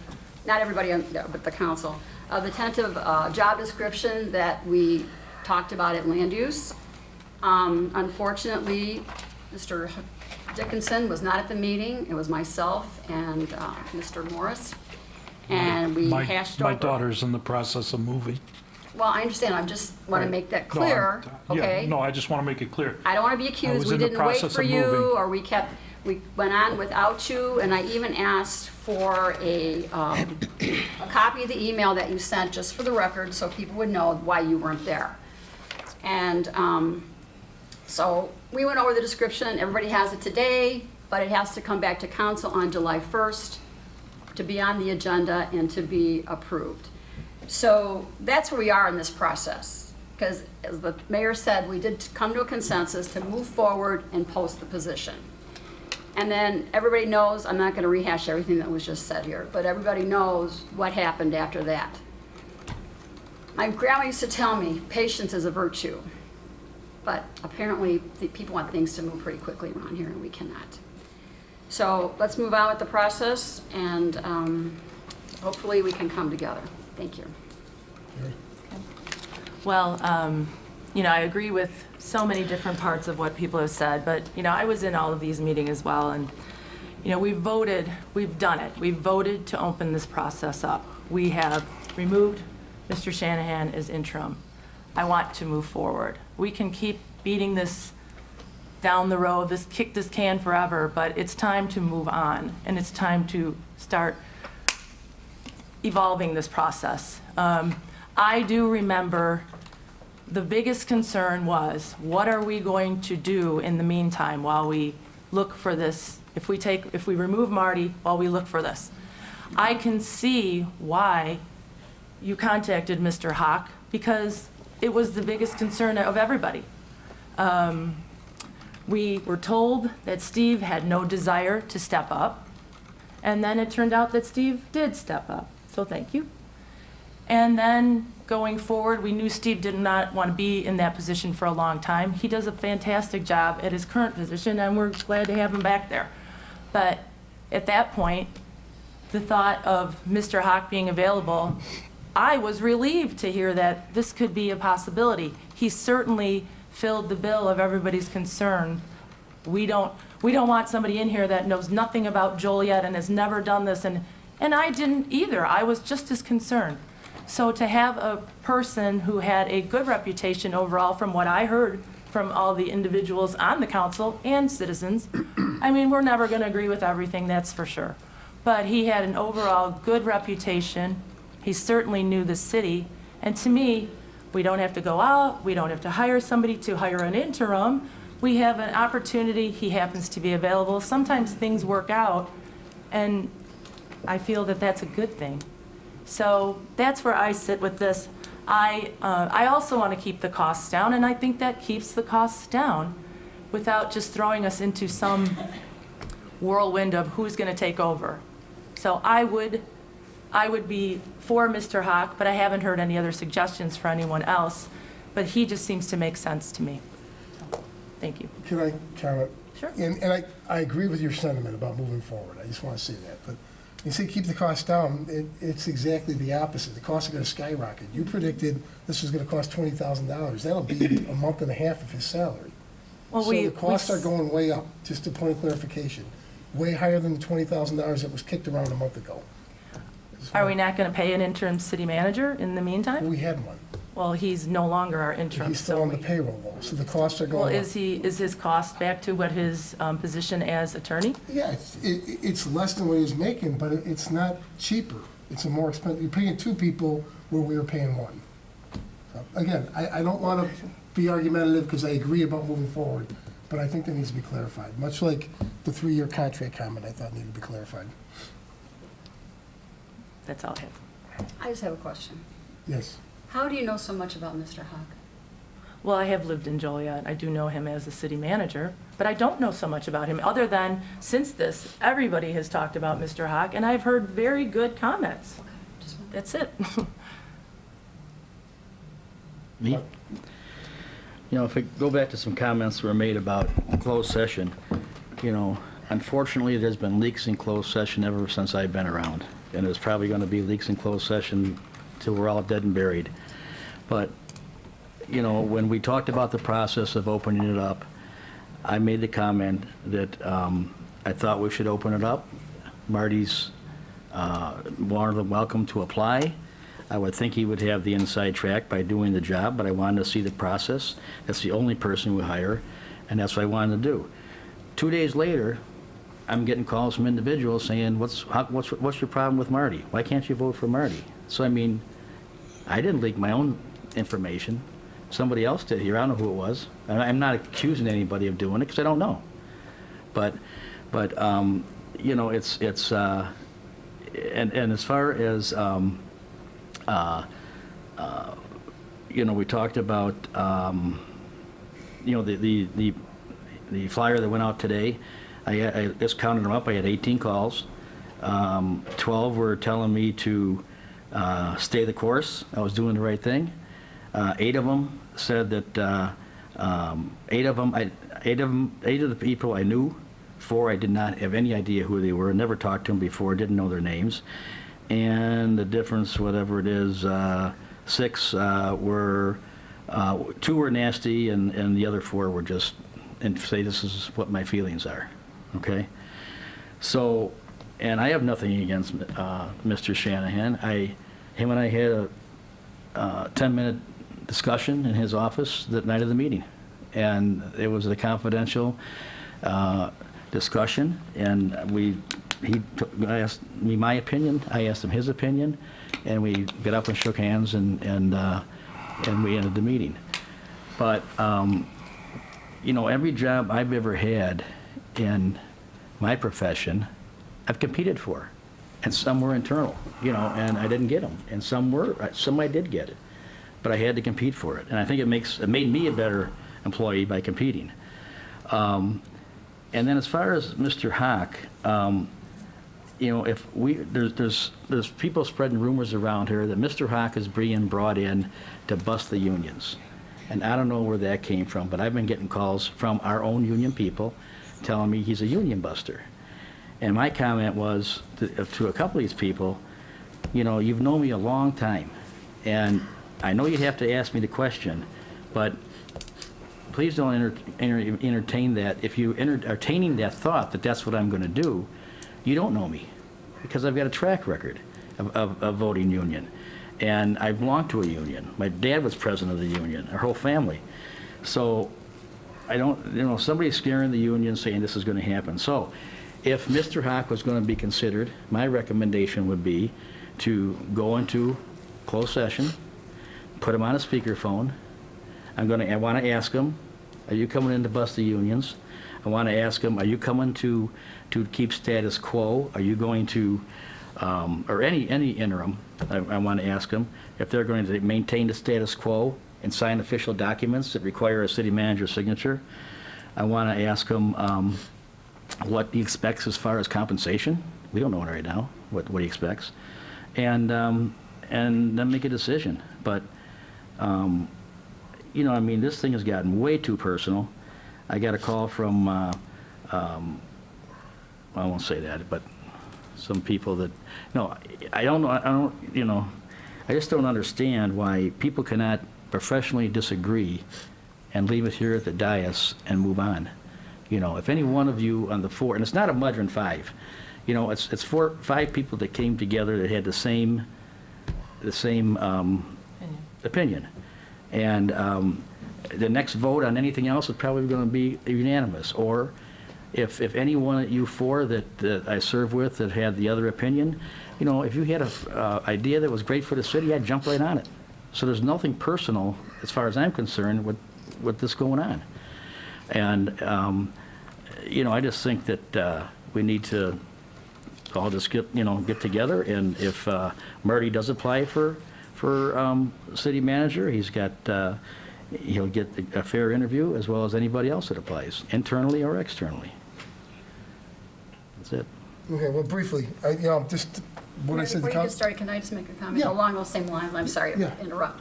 not everybody, but the council, of the tentative job description that we talked about at land use. Unfortunately, Mr. Dickinson was not at the meeting. It was myself and Mr. Morris, and we hashed over. My daughter's in the process of moving. Well, I understand. I just want to make that clear, okay? Yeah, no, I just want to make it clear. I don't want to be accused was we in the didn't wait process for of you, moving. or we went on without you, and I even asked for a copy of the email that you sent, just for the record, so people would know why you weren't there. And so we went over the description. Everybody has it today, but it has to come back to council on July 1st to be on the agenda and to be approved. So that's where we are in this process, because as the mayor said, we did come to a consensus to move forward and post the position. And then everybody knows, I'm not going to rehash everything that was just said here, but everybody knows what happened after that. My grandma used to tell me, patience is a virtue. But apparently, people want things to move pretty quickly around here, and we cannot. So let's move on with the process, and hopefully we can come together. Thank you. Well, you know, I agree with so many different parts of what people have said, but, you know, I was in all of these meetings as well, and, you know, we've done it. We've voted to open this process up. We have removed Mr. Shanahan as interim. I want to move forward. We can keep beating this down the road, kick this can forever, but it's time to move on, and it's time to start evolving this process. I do remember the biggest concern was, what are we going to do in the meantime while we look for this, if we remove Marty while we look for this? I can see why you contacted Mr. Hawk, because it was the biggest concern of everybody. We were told that Steve had no desire to step up, and then it turned out that Steve did step up, so thank you. And then going forward, we knew Steve did not want to be in that position for a long time. He does a fantastic job at his current position, and we're glad to have him back there. But at that point, the thought of Mr. Hawk being available, I was relieved to hear that this could be a possibility. He certainly filled the bill of everybody's concern. We don't want somebody in here that knows nothing about Joliet and has never done this, and I didn't either. I was just as concerned. So to have a person who had a good reputation overall, from what I heard from all the individuals on the council and citizens, I mean, we're never going to agree with everything, that's for sure. But he had an overall good reputation. He certainly knew the city. And to me, we don't have to go out. We don't have to hire somebody to hire an interim. We have an opportunity. He happens to be available. Sometimes things work out, and I feel that that's a good thing. So that's where I sit with this. I also want to keep the costs down, and I think that keeps the costs down without just throwing us into some whirlwind of who's going to take over. So I would be for Mr. Hawk, but I haven't heard any other suggestions for anyone else. But he just seems to make sense to me. So, thank you. Can I comment? Sure. And I agree with your sentiment about moving forward. I just want to say that. But you say keep the costs down, it's exactly the opposite. The costs are going to skyrocket. You predicted this was going to cost $20,000. That'll be a month and a half of his salary. Well, So the costs are going way up, just a point of clarification. Way higher than the $20,000 that was kicked around a month ago. Are we not going to pay an interim city manager in the meantime? We had one. Well, he's no longer our interim. He's still so on the we- payroll though, so the costs are Well, going up. is his cost back to what his position as attorney? Yeah, it's less than what he was making, but it's not cheaper. It's a more expensive, you're paying two people where we were paying one. So, again, I don't want to be argumentative because I agree about moving forward, but I think that needs to be clarified, much like the 3-year contract comment I thought needed to be clarified. That's all I have. I just have a question. Yes. How do you know so much about Mr. Hawk? Well, I have lived in Joliet. I do know him as a city manager, but I don't know so much about him, other than since this, everybody has talked about Mr. Hawk, and I've heard very good comments. Okay, just one. That's it. Me? You know, if we go back to some comments that were made about closed session, you know, unfortunately, there's been leaks in closed session ever since I've been around. And there's probably going to be leaks in closed session till we're all dead and buried. But, you know, when we talked about the process of opening it up, I made the comment that I thought we should open it up. Marty's more than welcome to apply. I would think he would have the inside track by doing the job, but I wanted to see the process. That's the only person we hire, and that's what I wanted to do. 2 days later, I'm getting calls from individuals saying, what's your problem with Marty? Why can't you vote for Marty? So, I mean, I didn't leak my own information. Somebody else did here. I don't know who it was. And I'm not accusing anybody of doing it because I don't know. But you know, it's and as far as you know, we talked about you know, the flyer that went out today. I just counted them up. I had 18 calls. 12 were telling me to stay the course. I was doing the right thing. 8 of them said that 8 of the people I knew. 4 I did not have any idea who they were. Never talked to them before. Didn't know their names. And the difference, whatever it is, 6 were 2 were nasty, and the other 4 were just and say this is what my feelings are. Okay. So, and I have nothing against Mr. Shanahan. Him and I had a 10-minute discussion in his office that night of the meeting, and it was a confidential discussion. And he asked me my opinion. I asked him his opinion, and we got up and shook hands, and we ended the meeting. But you know, every job I've ever had in my profession, I've competed for, and some were internal, you know, and I didn't get them, and some I did get it, but I had to compete for it, and I think it made me a better employee by competing. And then as far as Mr. Hawk, you know, if there's people spreading rumors around here that Mr. Hawk is being brought in to bust the unions. And I don't know where that came from, but I've been getting calls from our own union people telling me he's a union buster. And my comment was to a couple of these people, you know, you've known me a long time, and I know you'd have to ask me the question, but please don't entertain that. If you entertaining that thought that that's what I'm going to do, you don't know me, because I've got a track record of voting union. And I belong to a union. My dad was president of the union, our whole family. So I don't, you know, somebody's scaring the union saying this is going to happen. So if Mr. Hawk was going to be considered, my recommendation would be to go into closed session, put him on a speakerphone. I want to ask him, are you coming in to bust the unions? I want to ask him, are you coming to keep status quo? Are you going to, or any interim, I want to ask them if they're going to maintain the status quo and sign official documents that require a city manager's signature. I want to ask them what he expects as far as compensation. We don't know right now what he expects. And then make a decision. But, you know, I mean, this thing has gotten way too personal. I got a call from, I won't say that, but some people that, no, I don't, you know, I just don't understand why people cannot professionally disagree and leave it here at the dais and move on. You know, if any one of you on the four, and it's not a Mudron 5, you know, it's 5 people that came together that had the same opinion. And the next vote on anything else is probably going to be unanimous. Or if any one of you 4 that I serve with that had the other opinion, you know, if you had an idea that was great for the city, I'd jump right on it. So there's nothing personal, as far as I'm concerned, with this going on. And, you know, I just think that we need to all just get together, and if Marty does apply for city manager, he'll get a fair interview as well as anybody else that applies, internally or externally. That's it. Okay, well, briefly, just what I said. Before you get started, can I just make a comment Yeah. along those same lines? I'm sorry Yeah. to interrupt.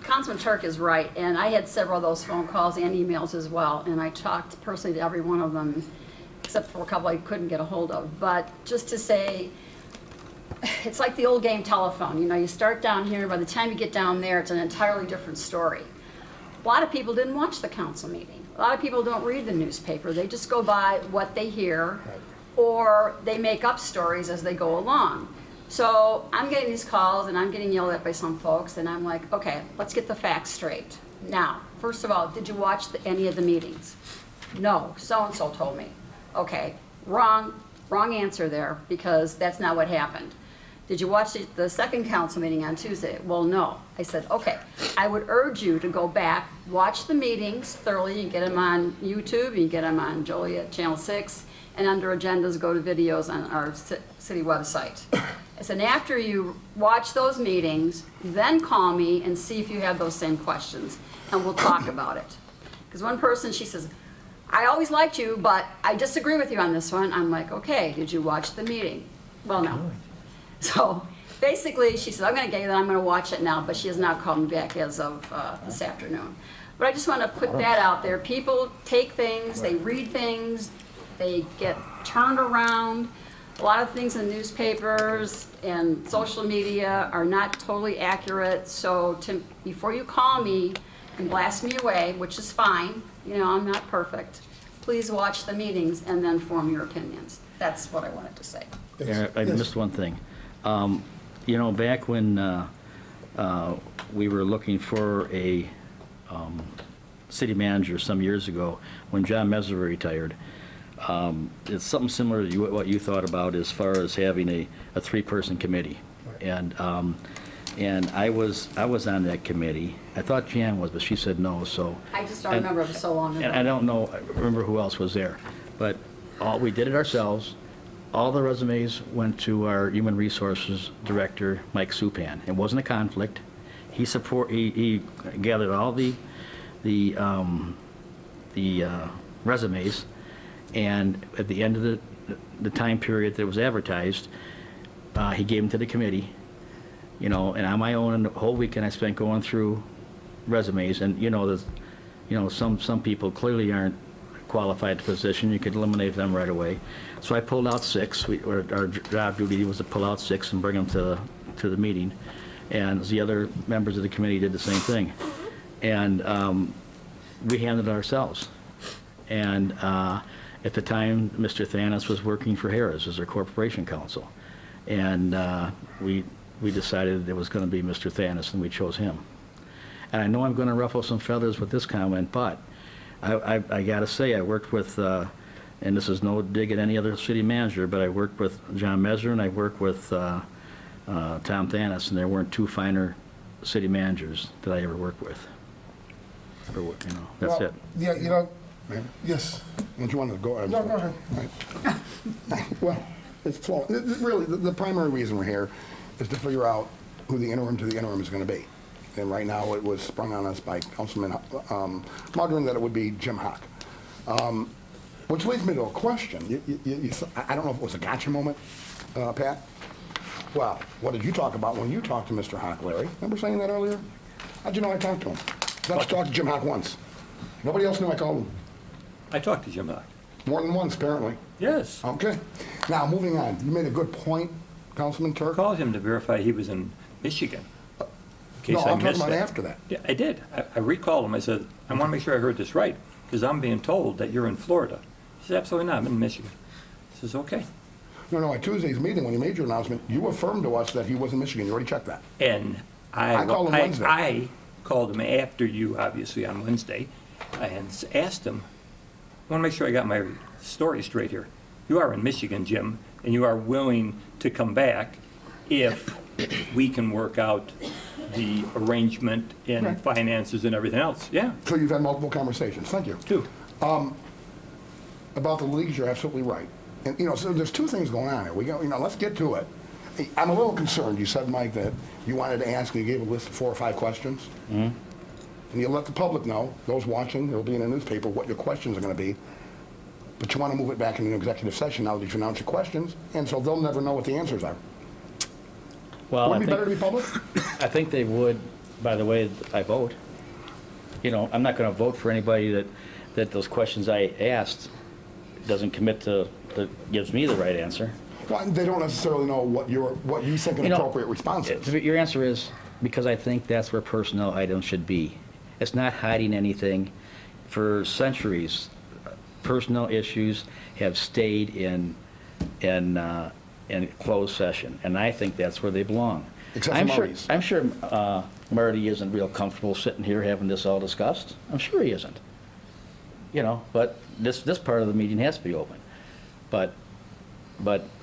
Councilman Turk is right, and I had several of those phone calls and emails as well, and I talked personally to every one of them, except for a couple I couldn't get a hold of. But just to say, it's like the old game telephone. You know, you start down here, by the time you get down there, it's an entirely different story. A lot of people didn't watch the council meeting. A lot of people don't read the newspaper. They just go by what they hear, or they make up stories as they go along. So I'm getting these calls, and I'm getting yelled at by some folks, and I'm like, okay, let's get the facts straight. Now, first of all, did you watch any of the meetings? No, so-and-so told me. Okay, wrong answer there, because that's not what happened. Did you watch the second council meeting on Tuesday? Well, no. I said, okay, I would urge you to go back, watch the meetings thoroughly. You get them on YouTube, you get them on Joliet Channel 6, and under agendas, go to videos on our city website. I said, after you watch those meetings, then call me and see if you have those same questions, and we'll talk about it. Because one person, she says, I always liked you, but I disagree with you on this one. I'm like, okay, did you watch the meeting? Well, no. So basically, she said, I'm going to get you that, I'm going to watch it now, but she has not called me back as of this afternoon. But I just want to put that out there. People take things, they read things, they get turned around. A lot of things in newspapers and social media are not totally accurate. So before you call me and blast me away, which is fine, you know, I'm not perfect, please watch the meetings and then form your opinions. That's what I wanted to say. Yeah, I missed one thing. You know, back when we were looking for a city manager some years ago, when John Messer retired, it's something similar to what you thought about as far as having a 3-person committee. And I was on that committee. I thought Jan was, but she said no, so. I just don't remember, it was so long ago. And I don't know, I remember who else was there. But we did it ourselves. All the resumes went to our Human Resources Director, Mike Supan. It wasn't a conflict. He gathered all the resumes, and at the end of the time period that was advertised, he gave them to the committee. You know, and on my own, the whole weekend I spent going through resumes, and some people clearly aren't qualified to position. You could eliminate them right away. So I pulled out 6. Our job duty was to pull out 6 and bring them to the meeting, and the other members of the committee did the same thing. And we handled it ourselves. And at the time, Mr. Thanos was working for Harris as our corporation counsel, and we decided it was going to be Mr. Thanos, and we chose him. And I know I'm going to ruffle some feathers with this comment, but I got to say, I worked with, and this is no dig at any other city manager, but I worked with John Messer and I worked with Tom Thanos, and there weren't 2 finer city managers that I ever worked with. That's it. Yeah, yes. Don't you want to go? No, go ahead. Right. Well, it's flowing. Really, the primary reason we're here is to figure out who the interim to the interim is going to be. And right now, it was sprung on us by Councilman Mudron that it would be Jim Hock. What Which leads me to a question. I don't know if it was a gotcha moment, Pat. Well, what did you talk about when you talked to Mr. Hawk, Larry? Remember saying that earlier? How'd you know I talked to him? I just talked to Jim Hawk once. Nobody else knew I called him. I talked to Jim Hawk. More than once, apparently. Yes. Okay. Now, moving on. You made a good point, Councilman I Turk. called him to verify he was in Michigan. In case No, I I'm talking missed about that. after that. Yeah, I did. I recalled him. I said, I want to make sure I heard this right, because I'm being told that you're in Florida. He said, absolutely not. I'm in Michigan. I says, okay. No, at Tuesday's meeting, when you made your announcement, you affirmed to us that he was in Michigan. You already checked that. And I called him Wednesday. I called him after you, obviously, on Wednesday, and asked him, I want to make sure I got my story straight here. You are in Michigan, Jim, and you are willing to come back if we can work out the arrangement and finances and everything else. Yeah, So you've had multiple conversations. Thank you. two. About the leagues, you're absolutely right. And, so there's two things going on here. Let's get to it. I'm a little concerned. You said, Mike, that you wanted to ask, and you gave a list of 4 or 5 questions. And you let the public know, those watching, it'll be in the newspaper, what your questions are going to be. But you want to move it back into an executive session now that you've announced your questions, and so they'll never know what the answers are. Well, Wouldn't it be better to be public? I think they would, by the way I vote. I'm not going to vote for anybody that those questions I asked doesn't commit to, that gives me the right answer. Well, they don't necessarily know what you think an appropriate response is. Your answer is, because I think that's where personnel items should be. It's not hiding anything. For centuries, personnel issues have stayed in closed session, and I think that's where they belong. Except for Marty's. I'm sure Marty isn't real comfortable sitting here having this all discussed. I'm sure he isn't. But this part of the meeting has to be open. But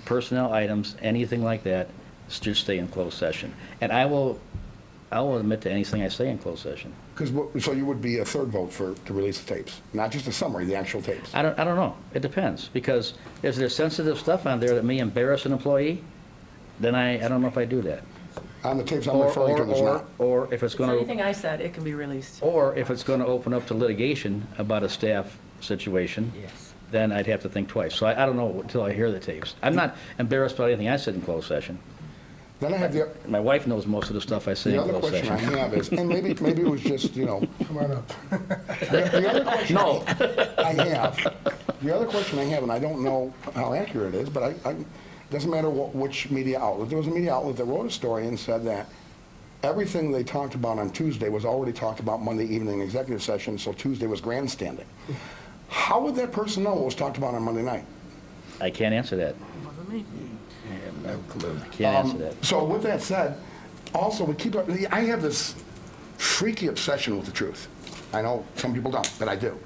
personnel items, anything like that, should stay in closed session. And I will admit to anything I say in closed session. So you would be a third vote to release the tapes, not just a summary, the actual tapes. I don't know. It depends, because if there's sensitive stuff on there that may embarrass an employee, then I don't know if I do that. On the tapes I'm referring to, there's not. Or if it's So going to, anything I said, it can be released. or if it's going to open up to litigation about a staff situation, Yes. then I'd have to think twice. So I don't know until I hear the tapes. I'm not embarrassed about anything I said in closed session. Then I have the My wife knows most of the stuff I say in other closed question I session. have is, and maybe it was just, Come on up. the other question No. the other question I have, and I don't know how accurate it is, but it doesn't matter which media outlet. There was a media outlet that wrote a story and said that everything they talked about on Tuesday was already talked about Monday evening in executive session, so Tuesday was grandstanding. How would that person know what was talked about on Monday night? I can't answer that. Wasn't me. I have no clue. I can't answer that. So with that said, also, I have this freaky obsession with the truth. I know some people don't, but I do.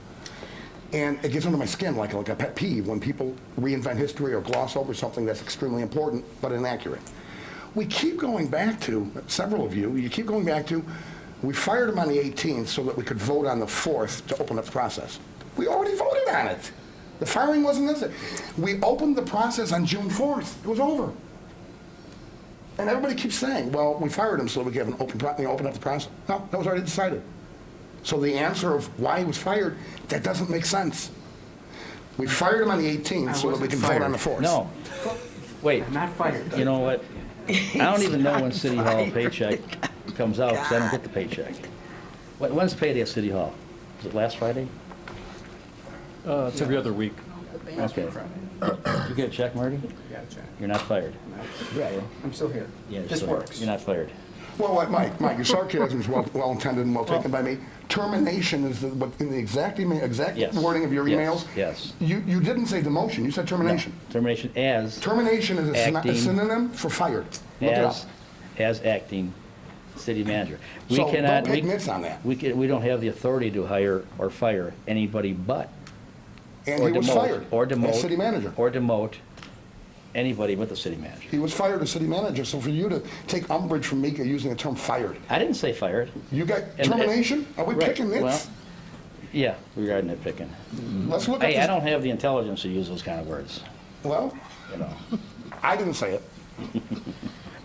And it gets under my skin like a pet peeve when people reinvent history or gloss over something that's extremely important but inaccurate. We keep going back to, several of you keep going back to, we fired him on the 18th so that we could vote on the 4th to open up the process. We already voted on it. The firing wasn't necessary. We opened the process on June 4th. It was over. And everybody keeps saying, well, we fired him so that we could have open up the process. No, that was already decided. So the answer of why he was fired, that doesn't make sense. We fired him on the 18th so that we can vote on the 4th. No. Wait. Not fired. You know what? I don't even know when City Hall paycheck comes out, because I don't get the paycheck. When's payday at City Hall? Is it last Friday? It's every other week. Okay. You get a check, Marty? Got a check. You're not fired. I'm still here. Yeah, you're This still here. works. You're not fired. Well, Mike, your sarcasm is well intended and well taken by me. Termination is in the exact Yes. wording of your Yes. emails. Yes. You didn't say demotion, you said termination. Termination as Termination is a Acting. synonym for fired. Look it up. as acting city manager. We So cannot. don't take nits on that. We don't have the authority to hire or fire anybody but. And or he was demote, fired or demote, as city manager. Or demote anybody but the city manager. He was fired as city manager, so for you to take umbrage from me using the term fired, I didn't say fired. you got And- termination? Are we Right, picking nits? well, yeah, we are nitpicking. Let's look at Hey, this. I don't have the intelligence to use those kind of words. Well, You know. I didn't say it.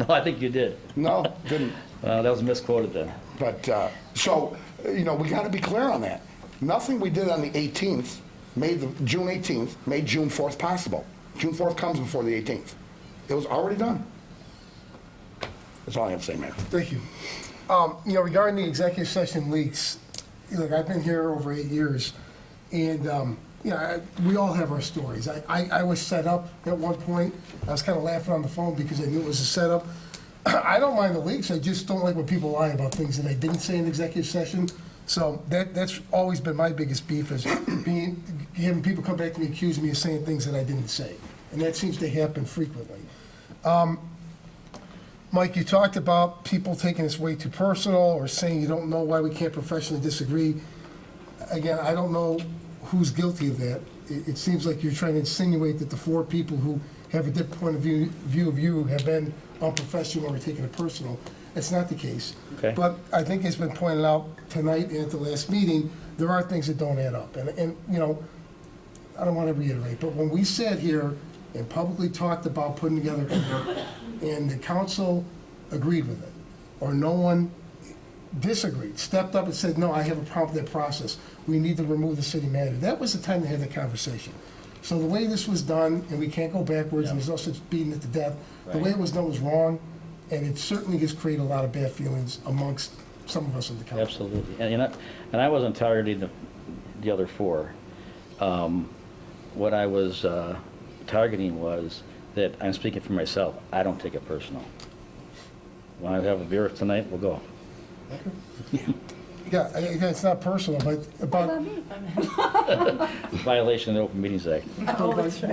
No, I think you did. No, didn't. That was misquoted then. But, we got to be clear on that. Nothing we did on the 18th made June 18th, made June 4th possible. June 4th comes before the 18th. It was already done. That's all I have to say, Mayor. Thank you. Regarding the executive session leaks, look, I've been here over 8 years, and, we all have our stories. I was set up at one point. I was kind of laughing on the phone because I knew it was a setup. I don't mind the leaks. I just don't like when people lie about things that I didn't say in executive session. So that's always been my biggest beef, is having people come back to me accusing me of saying things that I didn't say. And that seems to happen frequently. Mike, you talked about people taking this way too personal or saying you don't know why we can't professionally disagree. Again, I don't know who's guilty of that. It seems like you're trying to insinuate that the 4 people who have a different point of view of you have been unprofessional or taking it personal. That's not the case. Okay. But I think it's been pointed out tonight and at the last meeting, there are things that don't add up. And I don't want to reiterate, but when we sat here and publicly talked about putting together a committee, and the council agreed with it, or no one disagreed, stepped up and said, no, I have a problem with that process, we need to remove the city manager, that was the time to have that conversation. So the way this was done, and we can't go backwards, and there's no such beating it to death, the way it was done was wrong, and it certainly has created a lot of bad feelings amongst some of us in the council. Absolutely. And I wasn't targeting the other 4. What I was targeting was that, I'm speaking for myself, I don't take it personal. When I have a beer tonight, we'll go. Yeah, again, it's not personal, but about, Violation of the Open Meetings Act. we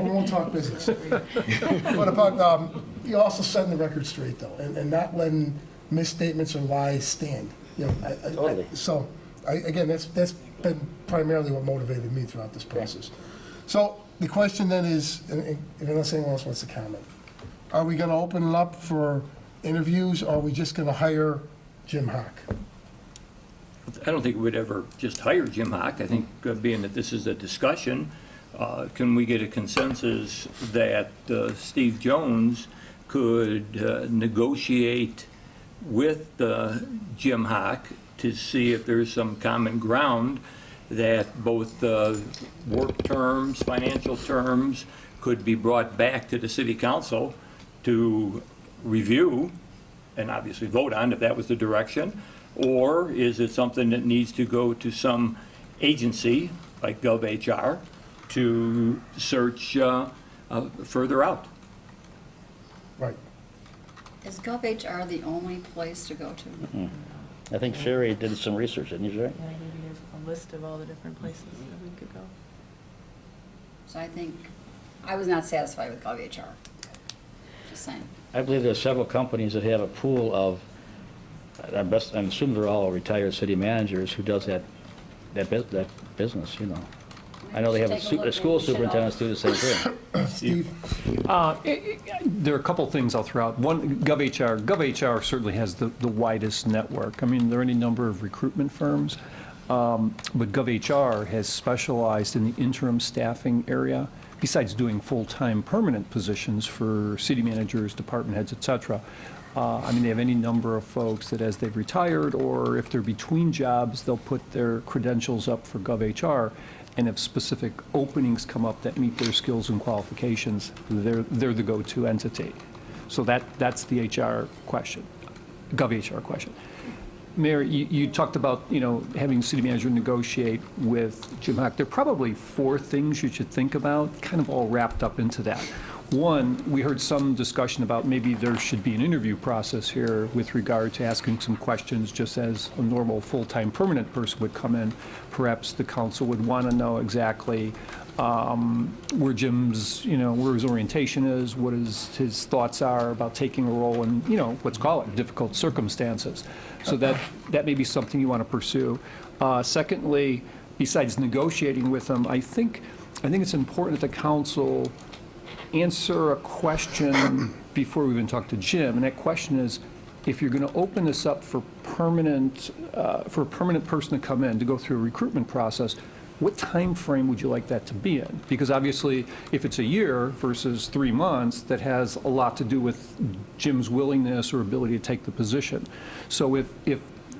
won't talk business. But about, you also setting the record straight, though, and not letting misstatements or lies stand. Totally. So, again, that's been primarily what motivated me throughout this process. So, the question then is, and unless anyone else wants to comment, are we going to open it up for interviews, or are we just going to hire Jim Hawk? I don't think we'd ever just hire Jim Hawk. I think, being that this is a discussion, can we get a consensus that Steve Jones could negotiate with Jim Hawk to see if there's some common ground that both work terms, financial terms could be brought back to the city council to review and obviously vote on if that was the direction? Or is it something that needs to go to some agency like GovHR to search further out? Right. Is GovHR the only place to go to? I think Sherry did some research, didn't you, Sherry? Yeah, I gave you guys a list of all the different places that we could go. So I think, I was not satisfied with GovHR. Just saying. I believe there are several companies that have a pool of, I'm assuming they're all retired city managers who does that business, I know they have Take a look, the school maybe we should superintendents do the same thing. Steve? There are a couple things I'll throw out. One, GovHR certainly has the widest network. I mean, there are any number of recruitment firms, but GovHR has specialized in the interim staffing area, besides doing full-time permanent positions for city managers, department heads, et cetera. I mean, they have any number of folks that as they've retired, or if they're between jobs, they'll put their credentials up for GovHR, and if specific openings come up that meet their skills and qualifications, they're the go-to entity. So that's the HR question, GovHR question. Mayor, you talked about, having the city manager negotiate with Jim Hawk. There are probably 4 things you should think about, kind of all wrapped up into that. One, we heard some discussion about maybe there should be an interview process here with regard to asking some questions, just as a normal full-time permanent person would come in. Perhaps the council would want to know exactly where Jim's, where his orientation is, what his thoughts are about taking a role in, let's call it difficult circumstances. So that may be something you want to pursue. Secondly, besides negotiating with them, I think it's important that the council answer a question before we even talk to Jim, and that question is, if you're going to open this up for a permanent person to come in to go through a recruitment process, what time frame would you like that to be in? Because obviously, if it's a year versus 3 months, that has a lot to do with Jim's willingness or ability to take the position. So if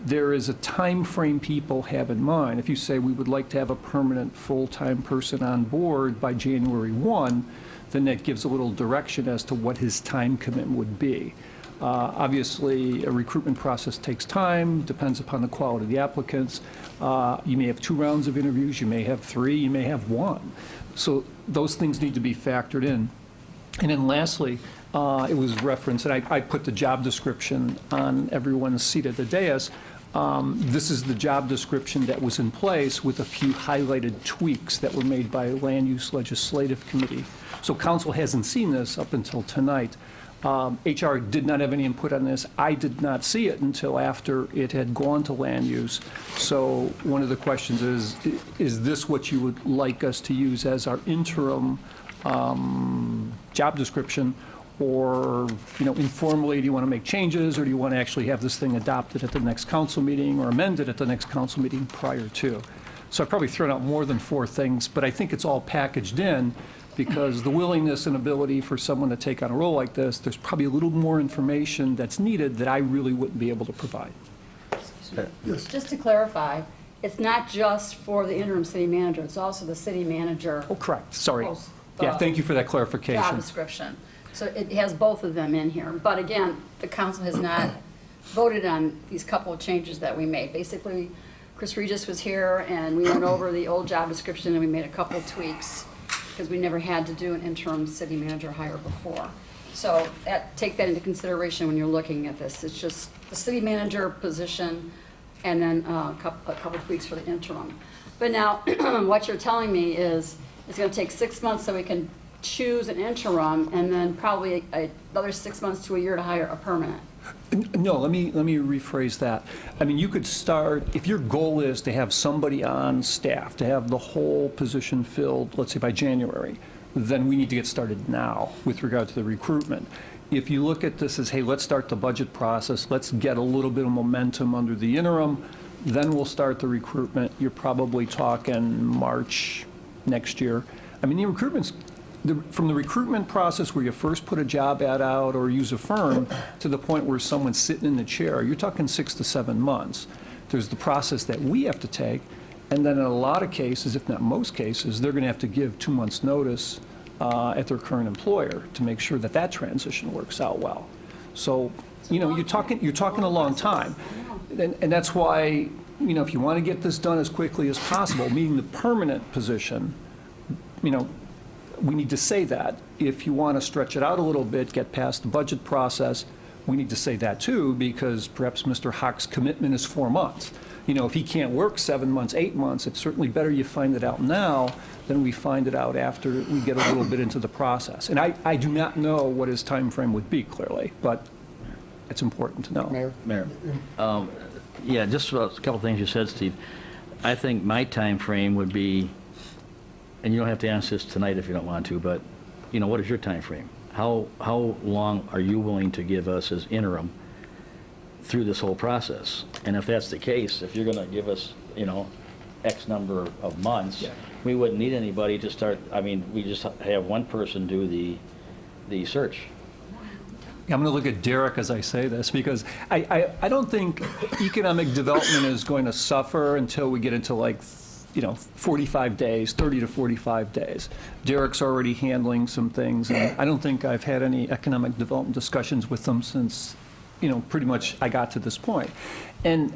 there is a time frame people have in mind. If you say we would like to have a permanent full-time person on board by January 1, then that gives a little direction as to what his time commitment would be. Obviously, a recruitment process takes time, depends upon the quality of the applicants. You may have 2 rounds of interviews, you may have 3, you may have 1. So those things need to be factored in. And then lastly, it was referenced, and I put the job description on everyone's seat at the dais. This is the job description that was in place with a few highlighted tweaks that were made by Land Use Legislative Committee. So council hasn't seen this up until tonight. HR did not have any input on this. I did not see it until after it had gone to land use. So one of the questions is this what you would like us to use as our interim job description? Or, informally, do you want to make changes, or do you want to actually have this thing adopted at the next council meeting or amended at the next council meeting prior to? So I've probably thrown out more than 4 things, but I think it's all packaged in because the willingness and ability for someone to take on a role like this, there's probably a little more information that's needed that I really wouldn't be able to provide. Just to clarify, it's not just for the interim city manager, it's also the city manager. Oh, correct, sorry. post- Yeah, thank you for that clarification. Job description. So it has both of them in here. But again, the council has not voted on these couple of changes that we made. Basically, Chris Regis was here and we went over the old job description and we made a couple of tweaks because we never had to do an interim city manager hire before. So take that into consideration when you're looking at this. It's just the city manager position and then a couple of tweaks for the interim. But now, what you're telling me is it's going to take 6 months so we can choose an interim and then probably another 6 months to a year to hire a permanent. No, let me rephrase that. I mean, you could start, if your goal is to have somebody on staff, to have the whole position filled, let's say by January, then we need to get started now with regard to the recruitment. If you look at this as, hey, let's start the budget process, let's get a little bit of momentum under the interim, then we'll start the recruitment, you're probably talking March next year. I mean, the recruitment's from the recruitment process where you first put a job ad out or use a firm to the point where someone's sitting in the chair, you're talking 6 to 7 months. There's the process that we have to take, and then in a lot of cases, if not most cases, they're going to have to give 2 months' notice at their current employer to make sure that that transition works out well. So, you're talking a long time, and that's why, if you want to get this done as quickly as possible, meaning the permanent position, we need to say that. If you want to stretch it out a little bit, get past the budget process, we need to say that too, because perhaps Mr. Hock's commitment is 4 months. If he can't work 7 months, 8 months, it's certainly better you find it out now than we find it out after we get a little bit into the process. And I do not know what his time frame would be, clearly, but it's important to know. Mayor? Yeah, just a couple things you said, Steve. I think my time frame would be, and you don't have to answer this tonight if you don't want to, but, what is your time frame? How long are you willing to give us as interim through this whole process? And if that's the case, if you're going to give us, X number of months, we wouldn't need anybody to start, we just have one person do the search. I'm going to look at Derek as I say this, because I don't think economic development is going to suffer until we get into 45 days, 30 to 45 days. Derek's already handling some things, and I don't think I've had any economic development discussions with them since, pretty much I got to this point. And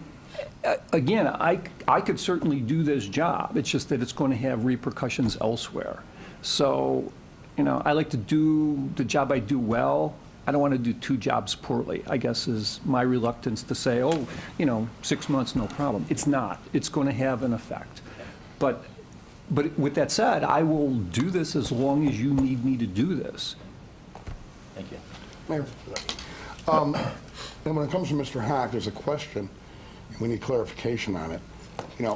again, I could certainly do this job. It's just that it's going to have repercussions elsewhere. So, I like to do the job I do well. I don't want to do 2 jobs poorly, I guess, is my reluctance to say, 6 months, no problem. It's not. It's going to have an effect. But with that said, I will do this as long as you need me to do this. Thank you. Mayor? And when it comes to Mr. Hack, there's a question, and we need clarification on it.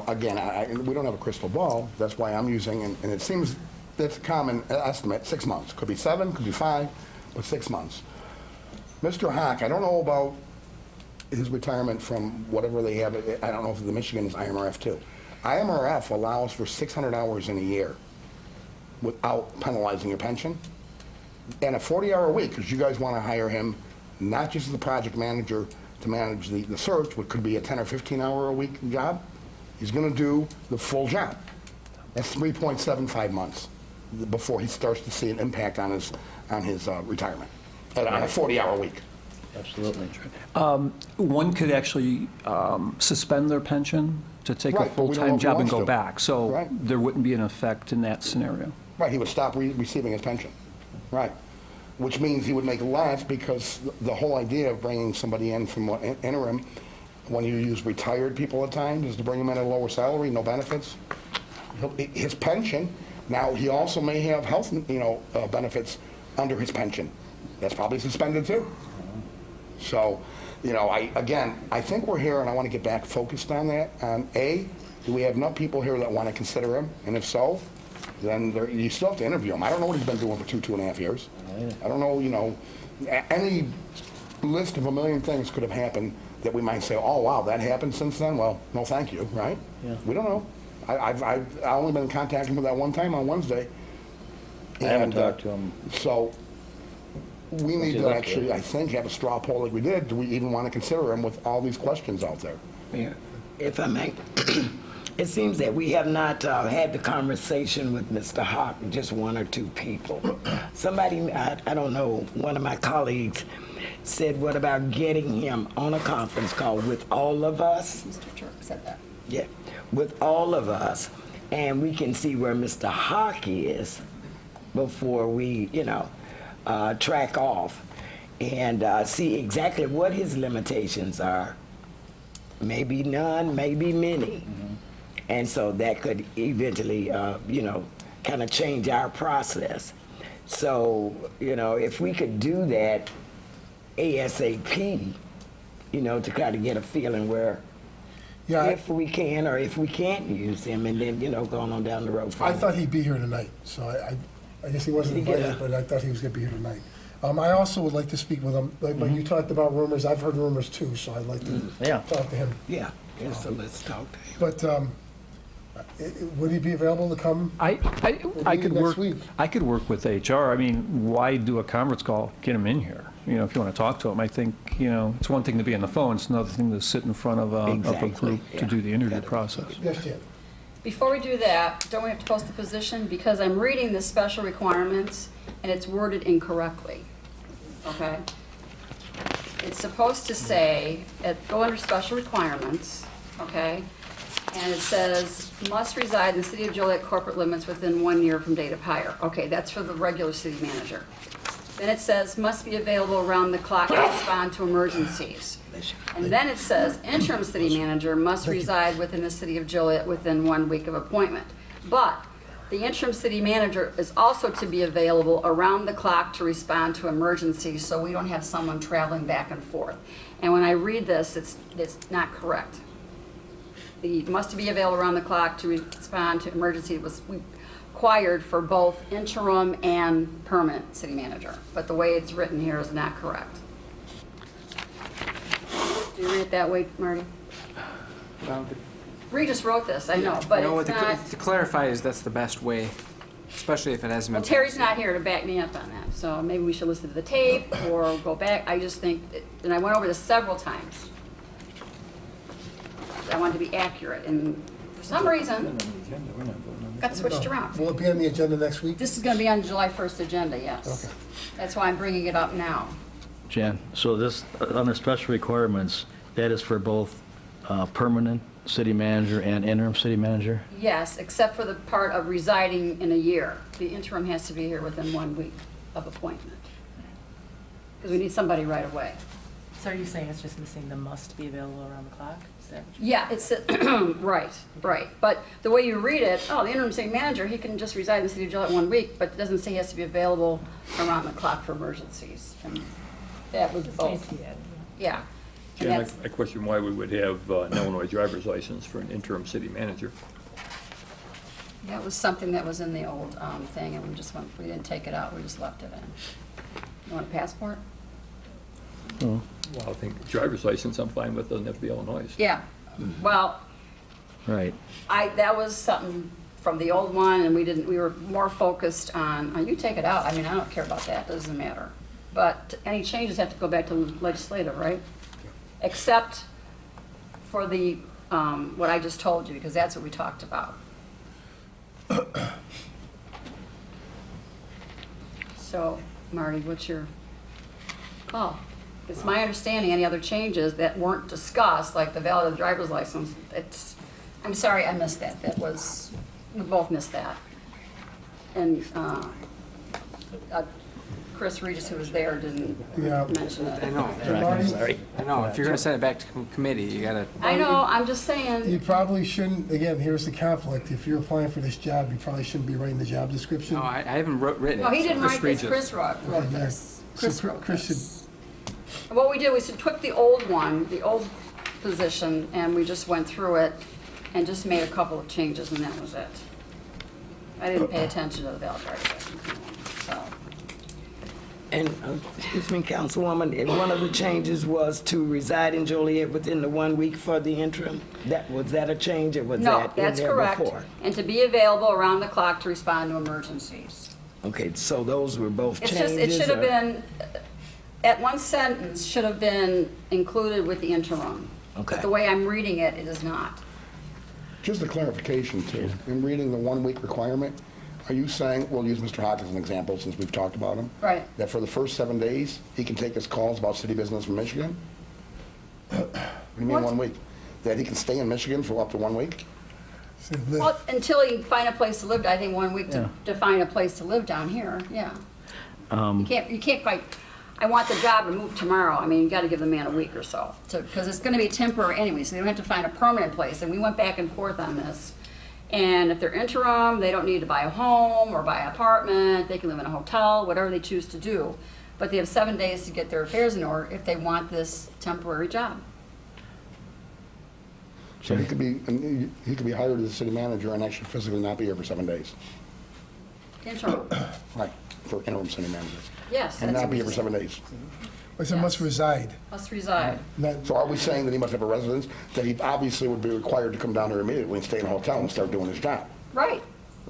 Again, we don't have a crystal ball. That's why I'm using, and it seems that's a common estimate, 6 months. Could be 7, could be 5, but 6 months. Mr. Hack, I don't know about his retirement from whatever they have. I don't know if the Michigan is IMRF too. IMRF allows for 600 hours in a year without penalizing your pension. And a 40-hour week, because you guys want to hire him not just as a project manager to manage the search, which could be a 10 or 15-hour-a-week job. He's going to do the full job. That's 3.75 months before he starts to see an impact on his retirement, on a 40-hour week. Absolutely. One could actually suspend their pension to take a Right, but we don't know full-time if he job and wants go to. back. So Right. there wouldn't be an effect in that scenario. Right, he would stop receiving his pension. Right. Which means he would make less, because the whole idea of bringing somebody in from interim, when you use retired people at times, is to bring them in at a lower salary, no benefits. His pension, now he also may have health, benefits under his pension. That's probably suspended too. So, I think we're here, and I want to get back focused on that. On A, do we have enough people here that want to consider him? And if so, then you still have to interview him. I don't know what he's been doing for 2.5 years. I don't know, any list of a million things could have happened that we might say, oh, wow, that happened since then? Well, no, thank you, right? Yeah. We don't know. I've only been in contact with him that one time on Wednesday. I haven't And, talked to him. So we need he to left actually, there. I think, have a straw poll like we did. Do we even want to consider him with all these questions out there? Mayor, if I may, it seems that we have not had the conversation with Mr. Hawk, just one or two people. Somebody, I don't know, one of my colleagues said, what about getting him on a conference call with all of us? Mr. Turk said that. Yeah, with all of us, and we can see where Mr. Hawk is before we, track off, and see exactly what his limitations are. Maybe none, maybe many. And so that could eventually, kind of change our process. So, if we could do that ASAP, to kind of get a feeling where, Yeah, if we can or if we can't use him, and then, going on down the road from I there. thought he'd be here tonight, so I guess he wasn't Did he get invited, a- but I thought he was gonna be here tonight. I also would like to speak with him, like, when you talked about rumors, I've heard rumors too, so I'd like to Yeah. talk to him. Yeah, so let's talk to him. But, would he be available to come? I could next work, week. I could work with HR. I mean, why do a conference call? Get him in here. If you want to talk to him. I think, it's one thing to be on the phone, it's another thing to sit in front of a Exactly, group to yeah. do the interview Gotta- process. Yes, Jan. Before we do that, don't we have to post the position? Because I'm reading the special requirements, and it's worded incorrectly, okay? It's supposed to say, go under special requirements, okay? And it says, must reside in the city of Joliet corporate limits within 1 year from date of hire. Okay, that's for the regular city manager. Then it says, must be available around the clock to respond to emergencies. And then it says, interim city manager must reside within the city of Joliet within 1 week of appointment. But the interim city manager is also to be available around the clock to respond to emergencies, so we don't have someone traveling back and forth. And when I read this, it's not correct. The must be available around the clock to respond to emergency was required for both interim and permanent city manager. But the way it's written here is not correct. Do you read it that way, Marty? Bree just wrote this, I know, but it's not. To clarify is that's the best way, especially if it hasn't Well, been. Terry's not here to back me up on that, so maybe we should listen to the tape or go back. I just think, and I went over this several times. I wanted to be accurate, and for some reason, got switched around. Will it be on the agenda next week? This is gonna be on July 1st agenda, yes. Okay. That's why I'm bringing it up now. Jan, so this, on the special requirements, that is for both permanent city manager and interim city manager? Yes, except for the part of residing in a year. The interim has to be here within 1 week of appointment. Because we need somebody right away. So are you saying it's just missing the must be available around the clock? Is that what Yeah, it's, right. But the way you read it, the interim city manager, he can just reside in the city of Joliet 1 week, but it doesn't say he has to be available around the clock for emergencies. And that was both. Yeah. And Jan, that's, I question why we would have an Illinois driver's license for an interim city manager. that was something that was in the old thing, and we didn't take it out, we just left it in. You want a passport? Well, I think driver's license I'm fine with, doesn't have to be Illinois. Yeah, well, Right. that was something from the old one, and we were more focused on, you take it out, I mean, I don't care about that, doesn't matter. But any changes have to go back to legislative, right? except for the, what I just told you, because that's what we talked about. So, Marty, what's your call? It's my understanding any other changes that weren't discussed, like the valid driver's license, I'm sorry I missed that. We both missed that. And Chris Regis, who was there, didn't Yeah. mention it. I know. Marty, I know. If you're going to send it back to committee, you got to. I know, I'm just you saying, probably shouldn't, again, here's the conflict. If you're applying for this job, you probably shouldn't be writing the job description. No, I haven't written it. no, he didn't Chris write this, Regis. Chris wrote Yeah. this. So Chris wrote Chris should, this. And what we did was we took the old one, the old position, and we just went through it and just made a couple of changes, and that was it. I didn't pay attention to the valid driver's license, so. And, excuse me, Councilwoman, and one of the changes was to reside in Joliet within the 1 week for the interim? Was that a change, or was No, that in that's there correct. before? And to be available around the clock to respond to emergencies. Okay, so those were both It's changes? just, it should have or- been, at one sentence, should have been included with the interim. Okay. But the way I'm reading it, it is not. Just a clarification too, in reading the 1 week requirement, are you saying, we'll use Mr. Hawk as an example since we've talked about him? Right. That for the first 7 days, he can take his calls about city business from Michigan? What do you mean What? 1 week? That he can stay in Michigan for up to 1 week? say live. Well, until you find a place to live, I think 1 week to find a place to live down here, yeah. You can't quite, I want the job to move tomorrow. I mean, you gotta give the man a week or so, because it's gonna be temporary anyway, so they don't have to find a permanent place. And we went back and forth on this. And if they're interim, they don't need to buy a home or buy an apartment. They can live in a hotel, whatever they choose to do. But they have 7 days to get their affairs in order if they want this temporary job. So he could be hired as a city manager and actually physically not be here for 7 days. Interim, Right, for interim city manager. yes. And that's not what be we here for just- 7 days. I said must reside. Must reside. Not, So are we saying that he must have a residence, that he obviously would be required to come down here immediately and stay in a hotel and start doing his job? Right.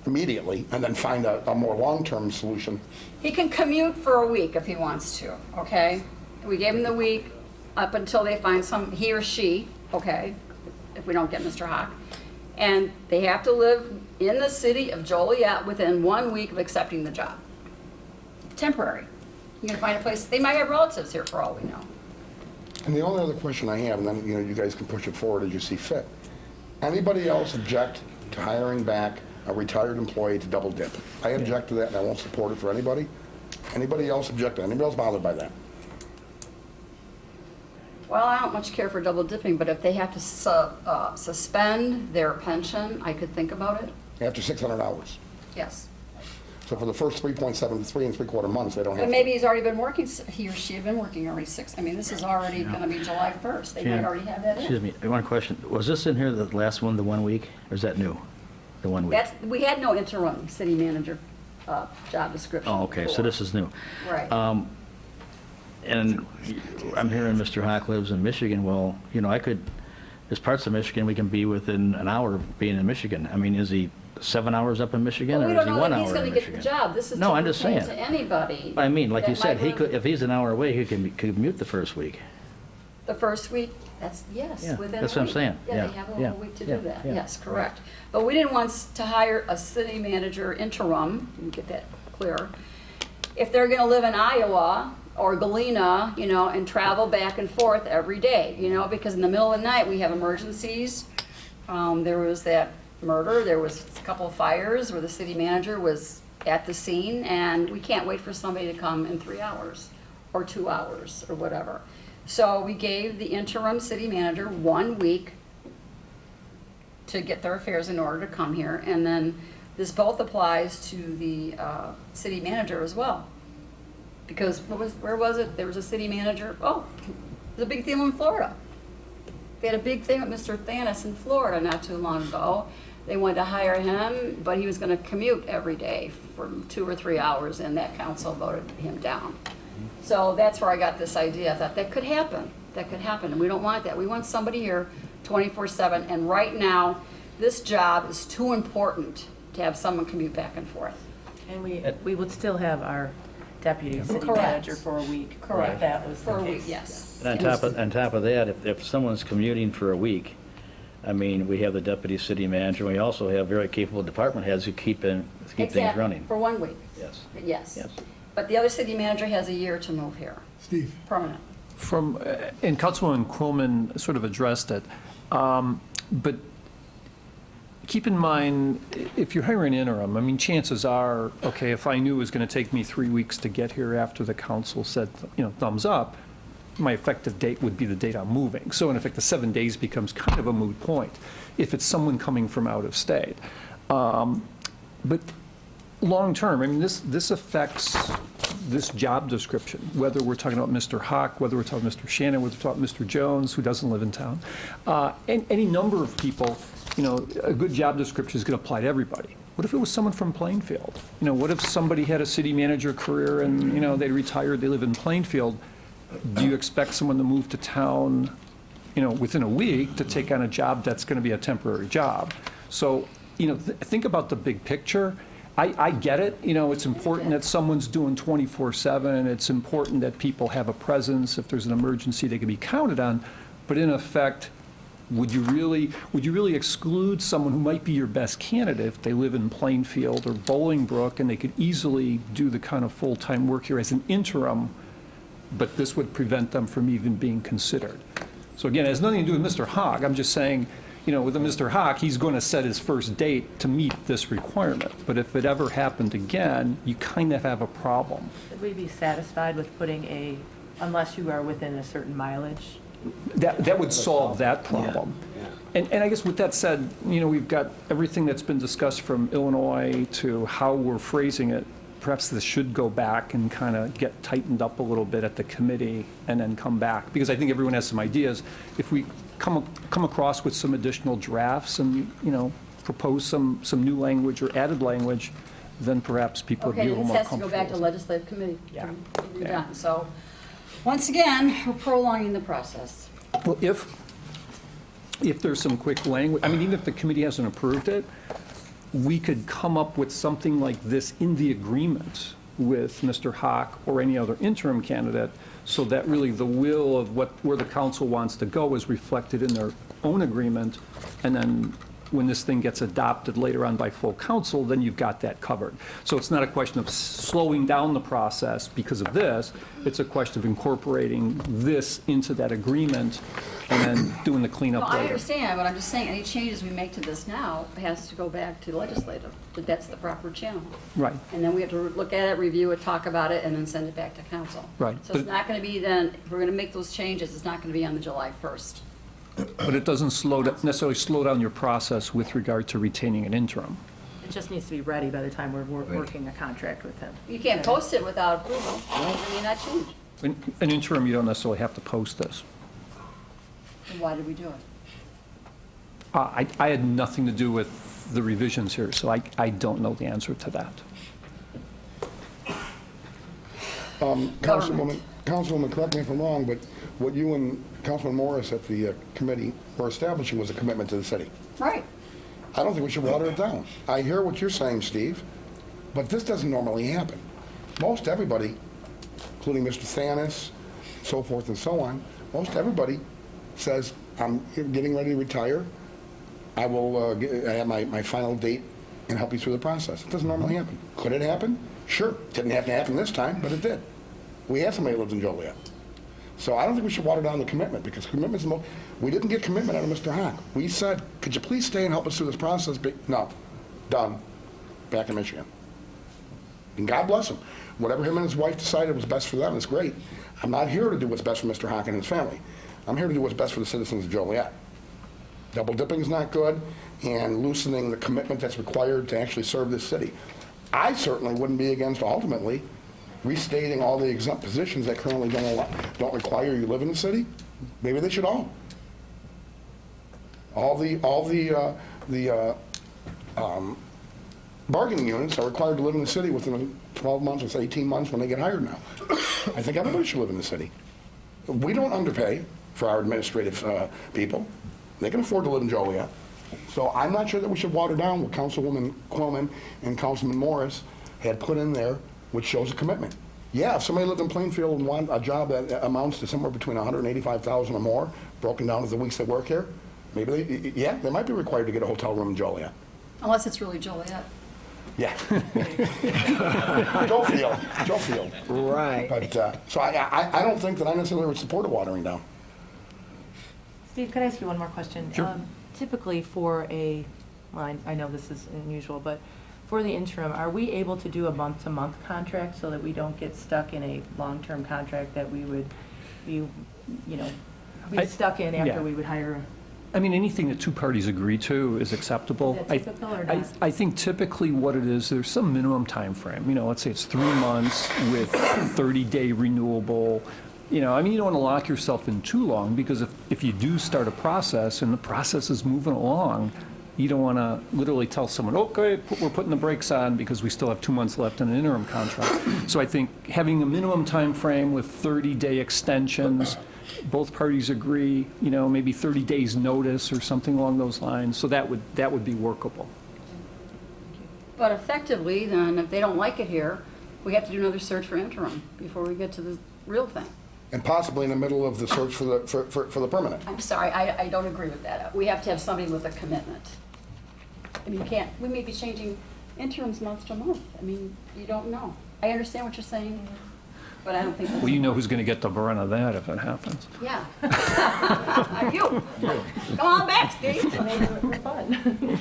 Immediately, and then find a more long-term solution? He can commute for a week if he wants to, okay? We gave him the week up until they find he or she, okay, if we don't get Mr. Hawk. And they have to live in the city of Joliet within 1 week of accepting the job. Temporary. You're gonna find a place, they might have relatives here for all we know. And the only other question I have, and then, you guys can push it forward as you see fit. Anybody else object to hiring back a retired employee to double dip? I object to that, and I won't support it for anybody. Anybody else object? Anybody else bothered by that? Well, I don't much care for double dipping, but if they have to suspend their pension, I could think about it, After 600 hours. yes. So for the first 3.73 and 3/4 months, they don't have But to. maybe he's already been working, he or she have been working already this is already gonna be July 1st. They might Jan, already have that in. Excuse me, one question. Was this in here, the last one, the 1 week, or is that new? The 1 week? We had no interim city manager job description. Oh, okay, so before. this is new. Right. And I'm hearing Mr. Hawk lives in Michigan. Well, I could, there's parts of Michigan we can be within an hour of being in Michigan. I mean, is he 7 hours up in Michigan, Well, or we is don't he know 1 that hour he's in gonna Michigan? get the job. This is No, to I'm just pertain saying. to anybody. I mean, like you that said, might live if he's an hour away, he can commute the first week. The first week, yes, Yeah, within a that's what I'm week. saying. Yeah, Yeah, they have a yeah, whole week to yeah, do that. yeah. Yes, correct. But we didn't want to hire a city manager interim, let me get that clear, if they're gonna live in Iowa or Galena, and travel back and forth every day, because in the middle of the night, we have emergencies. There was that murder, there was a couple of fires where the city manager was at the scene, and we can't wait for somebody to come in 3 hours or 2 hours or whatever. So we gave the interim city manager 1 week to get their affairs in order to come here, and then this both applies to the city manager as well. Because where was it? There was a city manager, there's a big deal in Florida. They had a big thing with Mr. Thanis in Florida not too long ago. They wanted to hire him, but he was gonna commute every day for 2 or 3 hours, and that council voted him down. So that's where I got this idea. I thought that could happen, and we don't want that. We want somebody here 24/7, and right now, this job is too important to have someone commute back and forth. And we would still have our deputy city Correct. manager for a week. Correct. If that was For the a week, case. yes. And on top of that, if someone's commuting for a week, I mean, we have the deputy city manager, and we also have very capable department heads who keep things Exactly, running. for 1 week, Yes. yes. Yes. But the other city manager has a year to move here, Steve? permanent. And Councilwoman Quillman sort of addressed it, but keep in mind, if you're hiring interim, I mean, chances are, okay, if I knew it was going to take me 3 weeks to get here after the council said, thumbs up, my effective date would be the date I'm moving. So in effect, the 7 days becomes kind of a moot point if it's someone coming from out of state. But long-term, I mean, this affects this job description, whether we're talking about Mr. Hawk, whether we're talking about Mr. Shannon, whether we're talking about Mr. Jones, who doesn't live in town. And any number of people, a good job description is going to apply to everybody. What if it was someone from Plainfield? What if somebody had a city manager career and, they retired, they live in Plainfield? Do you expect someone to move to town, within a week to take on a job that's going to be a temporary job? So, think about the big picture. I get it, it's important that someone's doing 24/7, it's important that people have a presence, if there's an emergency, they can be counted on, but in effect, would you really exclude someone who might be your best candidate if they live in Plainfield or Bolingbrook and they could easily do the kind of full-time work here as an interim, but this would prevent them from even being considered? So again, it has nothing to do with Mr. Hawk, I'm just saying, with Mr. Hawk, he's going to set his first date to meet this requirement. But if it ever happened again, you kind of have a problem. Should we be satisfied with putting unless you are within a certain mileage? That would solve that problem. And I guess with that said, we've got everything that's been discussed from Illinois to how we're phrasing it. Perhaps this should go back and kind of get tightened up a little bit at the committee and then come back. Because I think everyone has some ideas. If we come across with some additional drafts and, propose some new language or added language, then perhaps people would be a Okay, little this more has to comfortable. go back to legislative committee. Yeah. You're Yeah. done. So, once again, we're prolonging the process. Well, if there's some quick language, I mean, even if the committee hasn't approved it, we could come up with something like this in the agreement with Mr. Hawk or any other interim candidate, so that really the will of where the council wants to go is reflected in their own agreement, and then when this thing gets adopted later on by full council, then you've got that covered. So it's not a question of slowing down the process because of this, it's a question of incorporating this into that agreement and then doing the No, cleanup I later. understand, but I'm just saying, any changes we make to this now has to go back to legislative. That's the proper channel. Right. And then we have to look at it, review it, talk about it, and then send it back to council. Right. So it's not going to be then, if we're going to make those changes, it's not going to be on the July 1st. But it doesn't necessarily slow down your process with regard to retaining an interim. It just needs to be ready by the time we're working a contract with him. You can't post it without approval. It may not change. An interim, you don't necessarily have to post this. Then why did we do it? I had nothing to do with the revisions here, so I don't know the answer to that. Councilwoman, correct me if I'm wrong, but what you and Councilman Morris at the committee were establishing was a commitment to the city. Right. I don't think we should water it down. I hear what you're saying, Steve, but this doesn't normally happen. Most everybody, including Mr. Thanis, so forth and so on, most everybody says, I'm getting ready to retire. I will I have my final date and help you through the process. It doesn't normally happen. Could it happen? Sure. Didn't have to happen this time, but it did. We have somebody who lives in Joliet. So I don't think we should water down the commitment, because commitment's the most, we didn't get commitment out of Mr. Hawk. We said, could you please stay and help us through this process? No, done, back in Michigan. And God bless him. Whatever him and his wife decided was best for them is great. I'm not here to do what's best for Mr. Hawk and his family. I'm here to do what's best for the citizens of Joliet. Double dipping is not good, and loosening the commitment that's required to actually serve this city. I certainly wouldn't be against ultimately restating all the exempt positions that currently don't require you live in the city. Maybe they should all. All the bargaining units are required to live in the city within 12 months or 18 months when they get hired now. I think everybody should live in the city. We don't underpay for our administrative people. They can afford to live in Joliet. So I'm not sure that we should water down what Councilwoman Quillman and Councilman Morris had put in there, which shows a commitment. Yeah, if somebody lived in Plainfield and want a job that amounts to somewhere between 185,000 or more, broken down to the weeks they work here, maybe they might be required to get a hotel room in Joliet. Unless it's really Joliet. Yeah. Joe Field. Right. But, so I don't think that I necessarily would support a watering down. Steve, could I ask you one more question? Sure. Typically for well, I know this is unusual, but for the interim, are we able to do a month-to-month contract so that we don't get stuck in a long-term contract that we would be, stuck in yeah. after we would hire? I mean, anything that two parties agree to is acceptable. Is that typical or not? I think typically what it is, there's some minimum time frame. Let's say it's 3 months with 30-day renewable. You don't want to lock yourself in too long, because if you do start a process and the process is moving along, you don't want to literally tell someone, okay, we're putting the brakes on because we still have 2 months left in an interim contract. So I think having a minimum time frame with 30-day extensions, both parties agree, maybe 30 days notice or something along those lines. So that would be workable. But effectively, then, if they don't like it here, we have to do another search for interim before we get to the real thing. And possibly in the middle of the search for the permanent. I'm sorry, I don't agree with that. We have to have somebody with a commitment. I mean, we may be changing interims month to month. I mean, you don't know. I understand what you're saying, but I don't think that's... Well, you know who's going to get the brunt of that if it happens. Yeah. You. Come on back, Steve. For fun.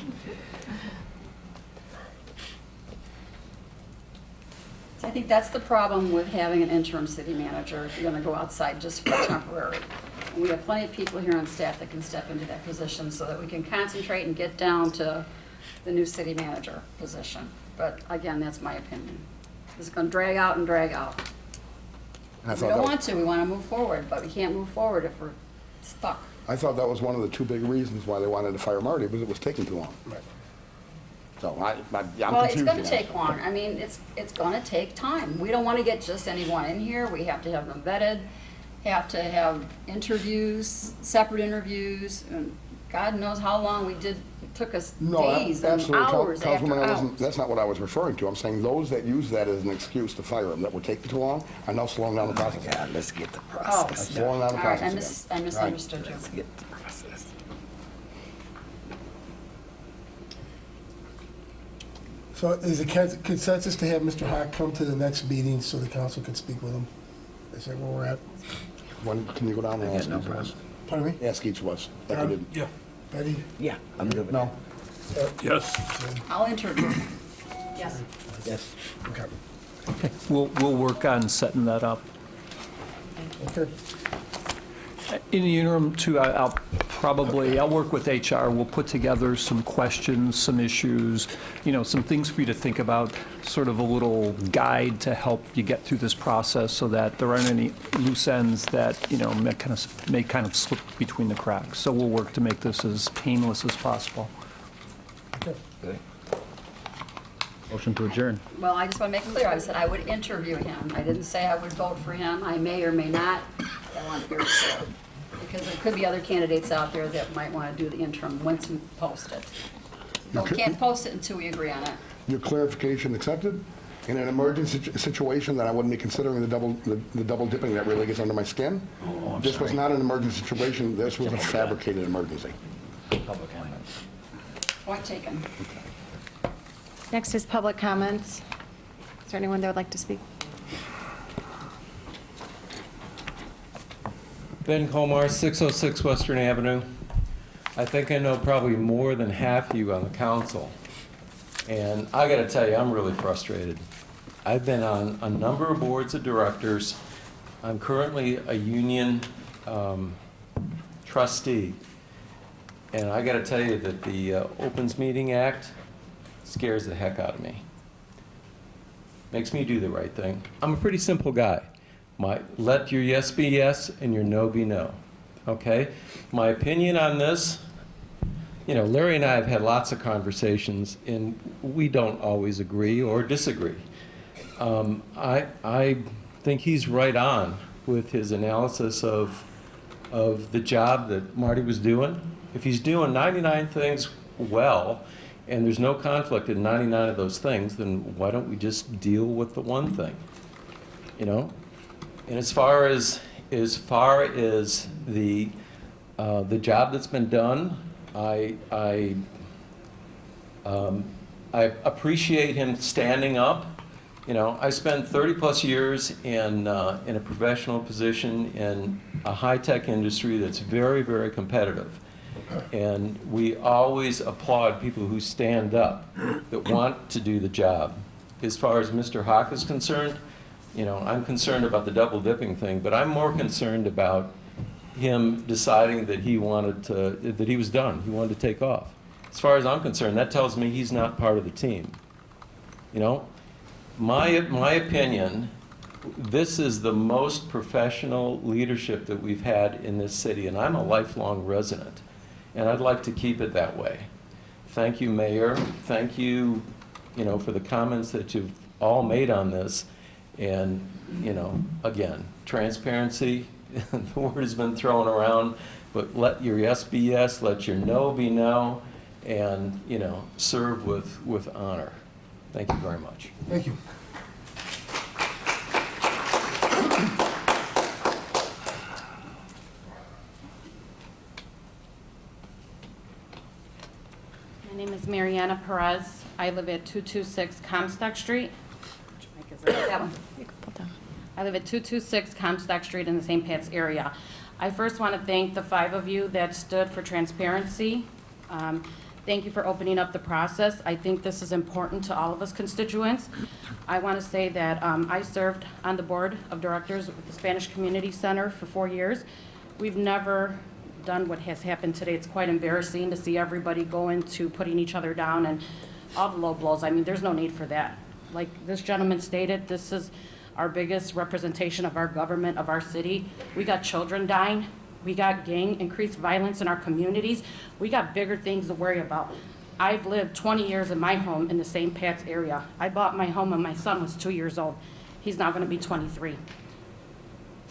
I think that's the problem with having an interim city manager if you're going to go outside just for temporary. And we have plenty of people here on staff that can step into that position so that we can concentrate and get down to the new city manager position. But again, that's my opinion. It's going to drag out and drag out. And I We thought don't that- want to. We want to move forward, but we can't move forward if we're stuck. I thought that was one of the two big reasons why they wanted to fire Marty, because it was taking too long. So I'm Well, confused. it's going to now. take long. I mean, it's going to take time. We don't want to get just anyone in here. We have to have them vetted, have to have interviews, separate interviews, and God knows how long we did. It took us days and absolutely. hours after Councilwoman, hours. that's not what I was referring to. I'm saying those that use that as an excuse to fire them, that were taking too long, are now slowing down the process. God, let's get the Oh, process. Slowing down the all right, process I again. misunderstood you. Let's get the process. So is the consensus to have Mr. Hawk come to the next meeting so the council can speak with him? Is that where we're at? When, can you go down and I ask got no each of us? problem. Pardon me? Ask each of us, like you did. Yeah. Betty? Yeah, I'm good with No? that. Yes. I'll interview. Yes. Yes. Okay. Okay, we'll work on setting that up. Okay. In the interim, too, I'll work with HR. We'll put together some questions, some issues, some things for you to think about, sort of a little guide to help you get through this process so that there aren't any loose ends that, may kind of slip between the cracks. So we'll work to make this as painless as possible. Good. Motion to adjourn. Well, I just want to make it clear, I said I would interview him. I didn't say I would vote for him. I may or may not. I want to hear it said. Because there could be other candidates out there that might want to do the interim once we post it. But we can't post it until we agree on it. Your clarification accepted? In an emergency situation, that I wouldn't be considering the double dipping that really gets under my skin. This was not an emergency situation, this was a fabricated emergency. Point taken. Next is public comments. Is there anyone that would like to speak? Ben Colmar, 606 Western Avenue. I think I know probably more than half of you on the council. And I got to tell you, I'm really frustrated. I've been on a number of boards of directors. I'm currently a union trustee. And I got to tell you that the Opens Meeting Act scares the heck out of me. Makes me do the right thing. I'm a pretty simple guy. Let your yes be yes and your no be no, okay? My opinion on this, Larry and I have had lots of conversations, and we don't always agree or disagree. I think he's right on with his analysis of the job that Marty was doing. If he's doing 99 things well, and there's no conflict in 99 of those things, then why don't we just deal with the one thing? you know? And as far as the job that's been done, I appreciate him standing up. You know, I spent 30-plus years in a professional position in a high-tech industry that's very, very competitive. And we always applaud people who stand up, that want to do the job. As far as Mr. Hawk is concerned, you know, I'm concerned about the double dipping thing, but I'm more concerned about him deciding that he wanted to, that he was done, he wanted to take off. As far as I'm concerned, that tells me he's not part of the team. You know, my opinion, this is the most professional leadership that we've had in this city, and I'm a lifelong resident, and I'd like to keep it that way. Thank you, Mayor. Thank you, you know, for the comments that you've all made on this. And, you know, again, transparency, the word has been thrown around, but let your yes be yes, let your no be no, and, you know, serve with honor. Thank you very much. Thank you. My name is Mariana Perez. I live at 226 Comstock Street. Which mic is it? That one. I live at 226 Comstock Street in the St. Pat's area. I first want to thank the 5 of you that stood for transparency. Thank you for opening up the process. I think this is important to all of us constituents. I want to say that I served on the board of directors with the Spanish Community Center for 4 years. We've never done what has happened today. It's quite embarrassing to see everybody go into putting each other down and all the low blows. I mean, there's no need for that. Like this gentleman stated, this is our biggest representation of our government, of our city. We got children dying. We got increased violence in our communities. We got bigger things to worry about. I've lived 20 years in my home in the St. Pat's area. I bought my home when my son was 2 years old. He's now gonna be 23.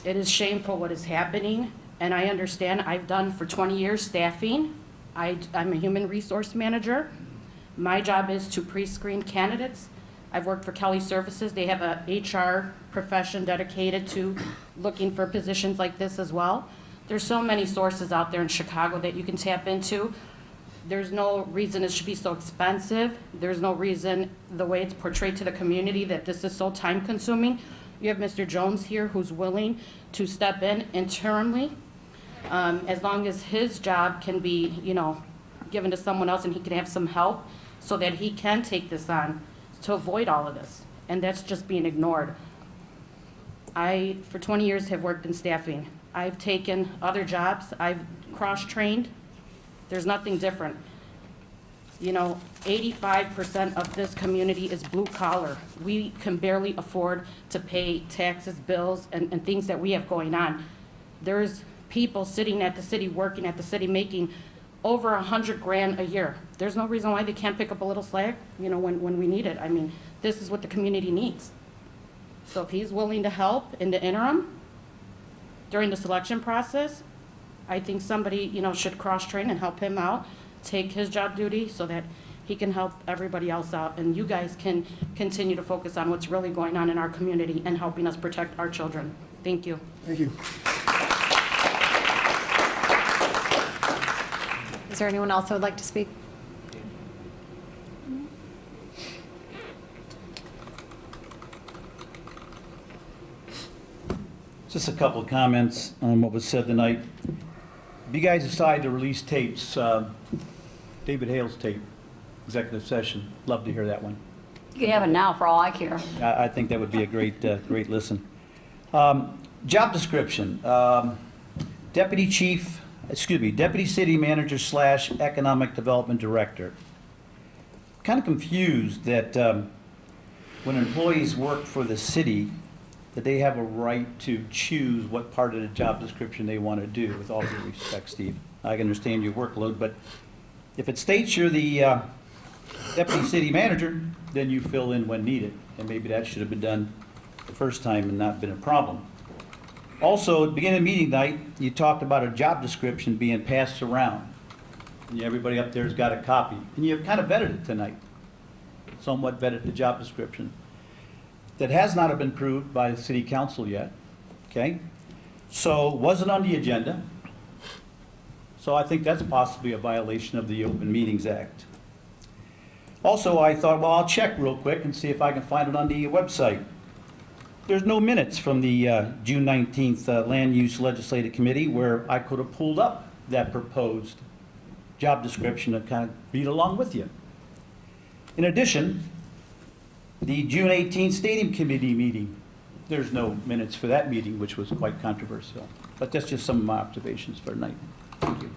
It is shameful what is happening, and I understand. I've done for 20 years staffing. I'm a human resource manager. My job is to pre-screen candidates. I've worked for Kelly Services. They have a HR profession dedicated to looking for positions like this as well. There's so many sources out there in Chicago that you can tap into. There's no reason it should be so expensive. There's no reason the way it's portrayed to the community that this is so time consuming. You have Mr. Jones here who's willing to step in interimly, as long as his job can be, you know, given to someone else and he can have some help so that he can take this on to avoid all of this. And that's just being ignored. I, for 20 years, have worked in staffing. I've taken other jobs. I've cross-trained. There's nothing different. You know, 85% of this community is blue collar. We can barely afford to pay taxes, bills, and things that we have going on. There's people sitting at the city, working at the city, making over 100 grand a year. There's no reason why they can't pick up a little slack, you know, when we need it. I mean, this is what the community needs. So if he's willing to help in the interim, during the selection process, I think somebody, you know, should cross-train and help him out, take his job duty so that he can help everybody else out, and you guys can continue to focus on what's really going on in our community and helping us protect our children. Thank you. Thank you. Is there anyone else that would like to speak? Just a couple of comments on what was said tonight. If you guys decide to release tapes, David Hale's tape, executive session, love to hear that one. You can have it now for all I care. I think that would be a great listen. Job description, Deputy City Manager / Economic Development Director. Kind of confused that when employees work for the city, that they have a right to choose what part of the job description they want to do, with all due respect, Steve. I can understand your workload, but if it states you're the Deputy City Manager, then you fill in when needed, and maybe that should have been done the first time and not been a problem. Also, at the beginning of meeting night, you talked about a job description being passed around. And everybody up there's got a copy. And you've kind of vetted it tonight. Somewhat vetted the job description. that has not been approved by the city council yet, okay? So wasn't on the agenda. So I think that's possibly a violation of the Open Meetings Act. Also, I thought, well, I'll check real quick and see if I can find it on the website. There's no minutes from the June 19th Land Use Legislative Committee where I could have pulled up that proposed job description to kind of read along with you. In addition, the June 18th Stadium Committee meeting, there's no minutes for that meeting, which was quite controversial. But that's just some of my observations for tonight. Thank you.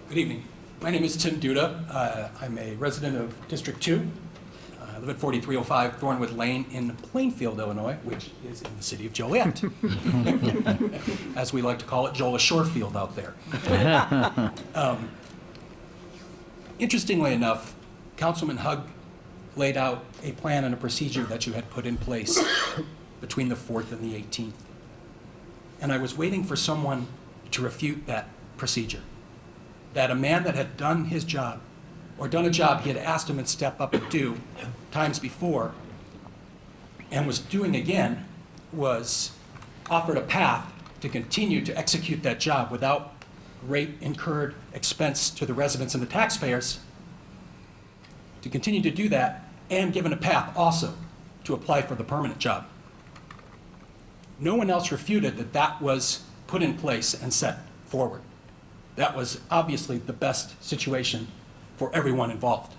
Good evening. My name is Tim Duda. I'm a resident of District 2. I live at 4305 Thornwood Lane in Plainfield, Illinois, which is in the city of Joliet. As we like to call it, Joel Shorefield out there. Interestingly enough, Councilman Hug laid out a plan and a procedure that you had put in place between the 4th and the 18th. And I was waiting for someone to refute that procedure. That a man that had done his job, or done a job he had asked him to step up and do times before, and was doing again, was offered a path to continue to execute that job without great incurred expense to the residents and the taxpayers, to continue to do that, and given a path also to apply for the permanent job. No one else refuted that that was put in place and set forward. That was obviously the best situation for everyone involved.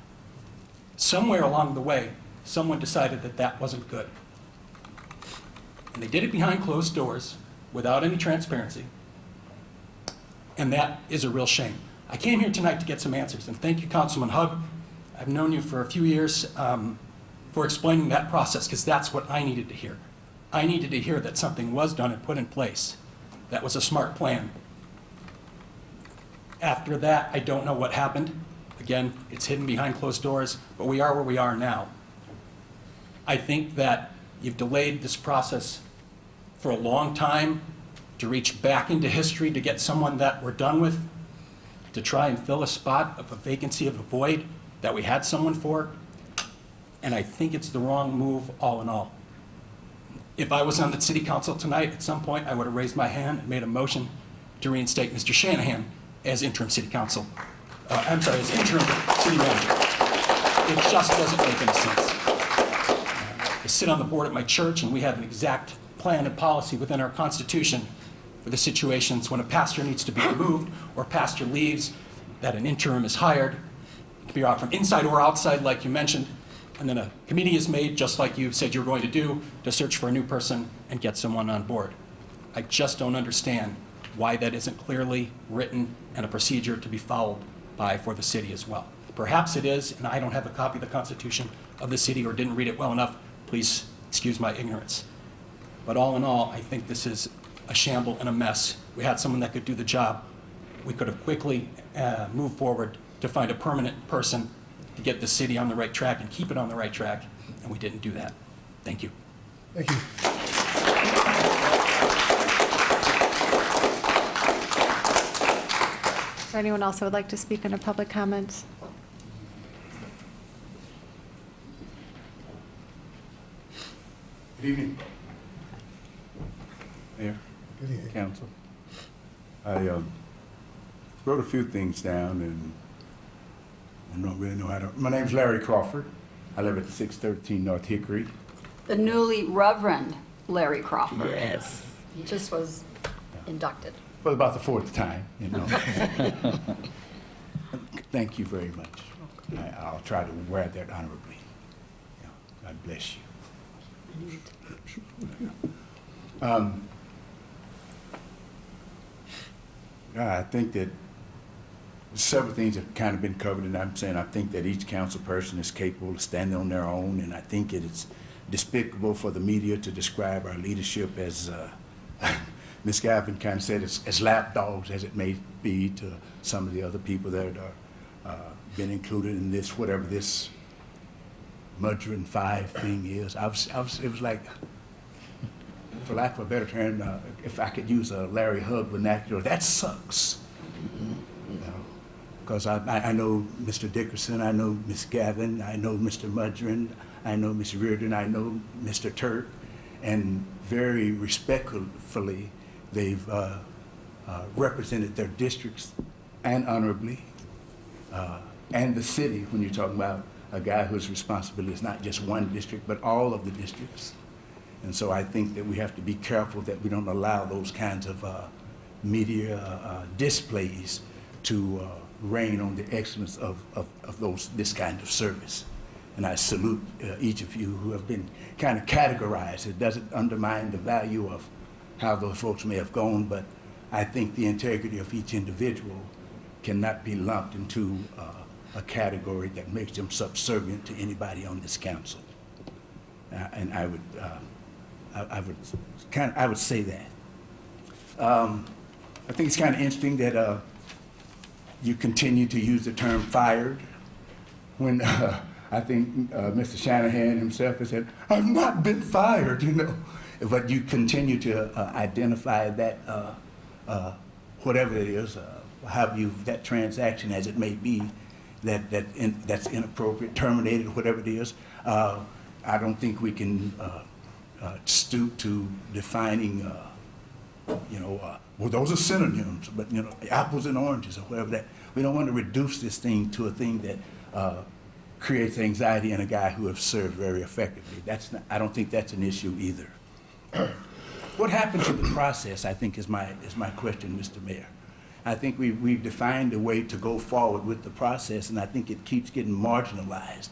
Somewhere along the way, someone decided that that wasn't good. And they did it behind closed doors without any transparency. And that is a real shame. I came here tonight to get some answers, and thank you, Councilman Hug. I've known you for a few years for explaining that process, because that's what I needed to hear. I needed to hear that something was done and put in place. That was a smart plan. After that, I don't know what happened. Again, it's hidden behind closed doors, but we are where we are now. I think that you've delayed this process for a long time to reach back into history to get someone that we're done with, to try and fill a spot of a vacancy of a void that we had someone for. And I think it's the wrong move all in all. If I was on the city council tonight, at some point, I would have raised my hand and made a motion to reinstate Mr. Shanahan as interim city council. As interim city manager. It just doesn't make any sense. I sit on the board at my church, and we have an exact plan and policy within our constitution for the situations when a pastor needs to be removed or pastor leaves, that an interim is hired. It can be out from inside or outside, like you mentioned, and then a committee is made, just like you said you're going to do, to search for a new person and get someone on board. I just don't understand why that isn't clearly written and a procedure to be followed by for the city as well. Perhaps it is, and I don't have a copy of the Constitution of the city or didn't read it well enough. Please excuse my ignorance. But all in all, I think this is a shamble and a mess. We had someone that could do the job. We could have quickly moved forward to find a permanent person to get the city on the right track and keep it on the right track, and we didn't do that. Thank you. Thank you. Is there anyone else who would like to speak under public comments? Good evening. Mayor, Good evening. council. I wrote a few things down, and I don't really know how to. My name's Larry Crawford. I live at 613 North Hickory. The newly Reverend Larry Crawford. Yes. He just was inducted. For about the fourth time, you know. Thank you very much. I'll try to wear that honorably. Yeah, God bless you. I think that several things have kind of been covered, and I'm saying I think that each council person is capable of standing on their own, and I think it is despicable for the media to describe our leadership as, Ms. Gavin kind of said, as lapdogs as it may be to some of the other people that are been included in this, whatever this Mudron 5 thing is. It was like, for lack of a better term, if I could use a Larry Hug vernacular, that sucks. Because I know Mr. Dickerson, I know Ms. Gavin, I know Mr. Mudrin, I know Ms. Reardon, I know Mr. Turk, and very respectfully, they've represented their districts and honorably, and the city, when you're talking about a guy whose responsibility is not just one district, but all of the districts. And so I think that we have to be careful that we don't allow those kinds of media displays to reign on the excellence of this kind of service. And I salute each of you who have been kind of categorized. It doesn't undermine the value of how those folks may have gone, but I think the integrity of each individual cannot be lumped into a category that makes them subservient to anybody on this council. And I would say that. I think it's kind of interesting that you continue to use the term fired when I think Mr. Shanahan himself has said, I've not been fired, you know. But you continue to identify that, whatever it is, that transaction as it may be, that's inappropriate, terminated, whatever it is. I don't think we can stoop to defining, well, those are synonyms, but, apples and oranges or whatever that. We don't want to reduce this thing to a thing that creates anxiety in a guy who has served very effectively. I don't think that's an issue either. What happened to the process, I think, is my question, Mr. Mayor. I think we've defined a way to go forward with the process, and I think it keeps getting marginalized.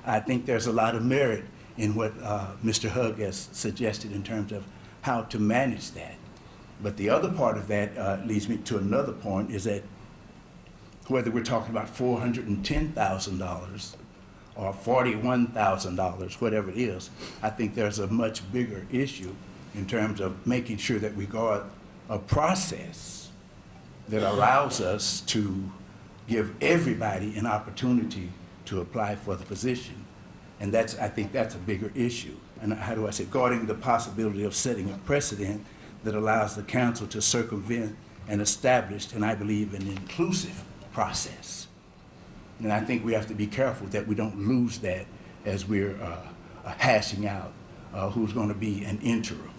I think there's a lot of merit in what Mr. Hug has suggested in terms of how to manage that. But the other part of that leads me to another point, is that whether we're talking about $410,000 or $41,000, whatever it is, I think there's a much bigger issue in terms of making sure that we guard a process that allows us to give everybody an opportunity to apply for the position. And I think that's a bigger issue. And how do I say, guarding the possibility of setting a precedent that allows the council to circumvent an established, and I believe, an inclusive process. And I think we have to be careful that we don't lose that as we're hashing out who's going to be an interim.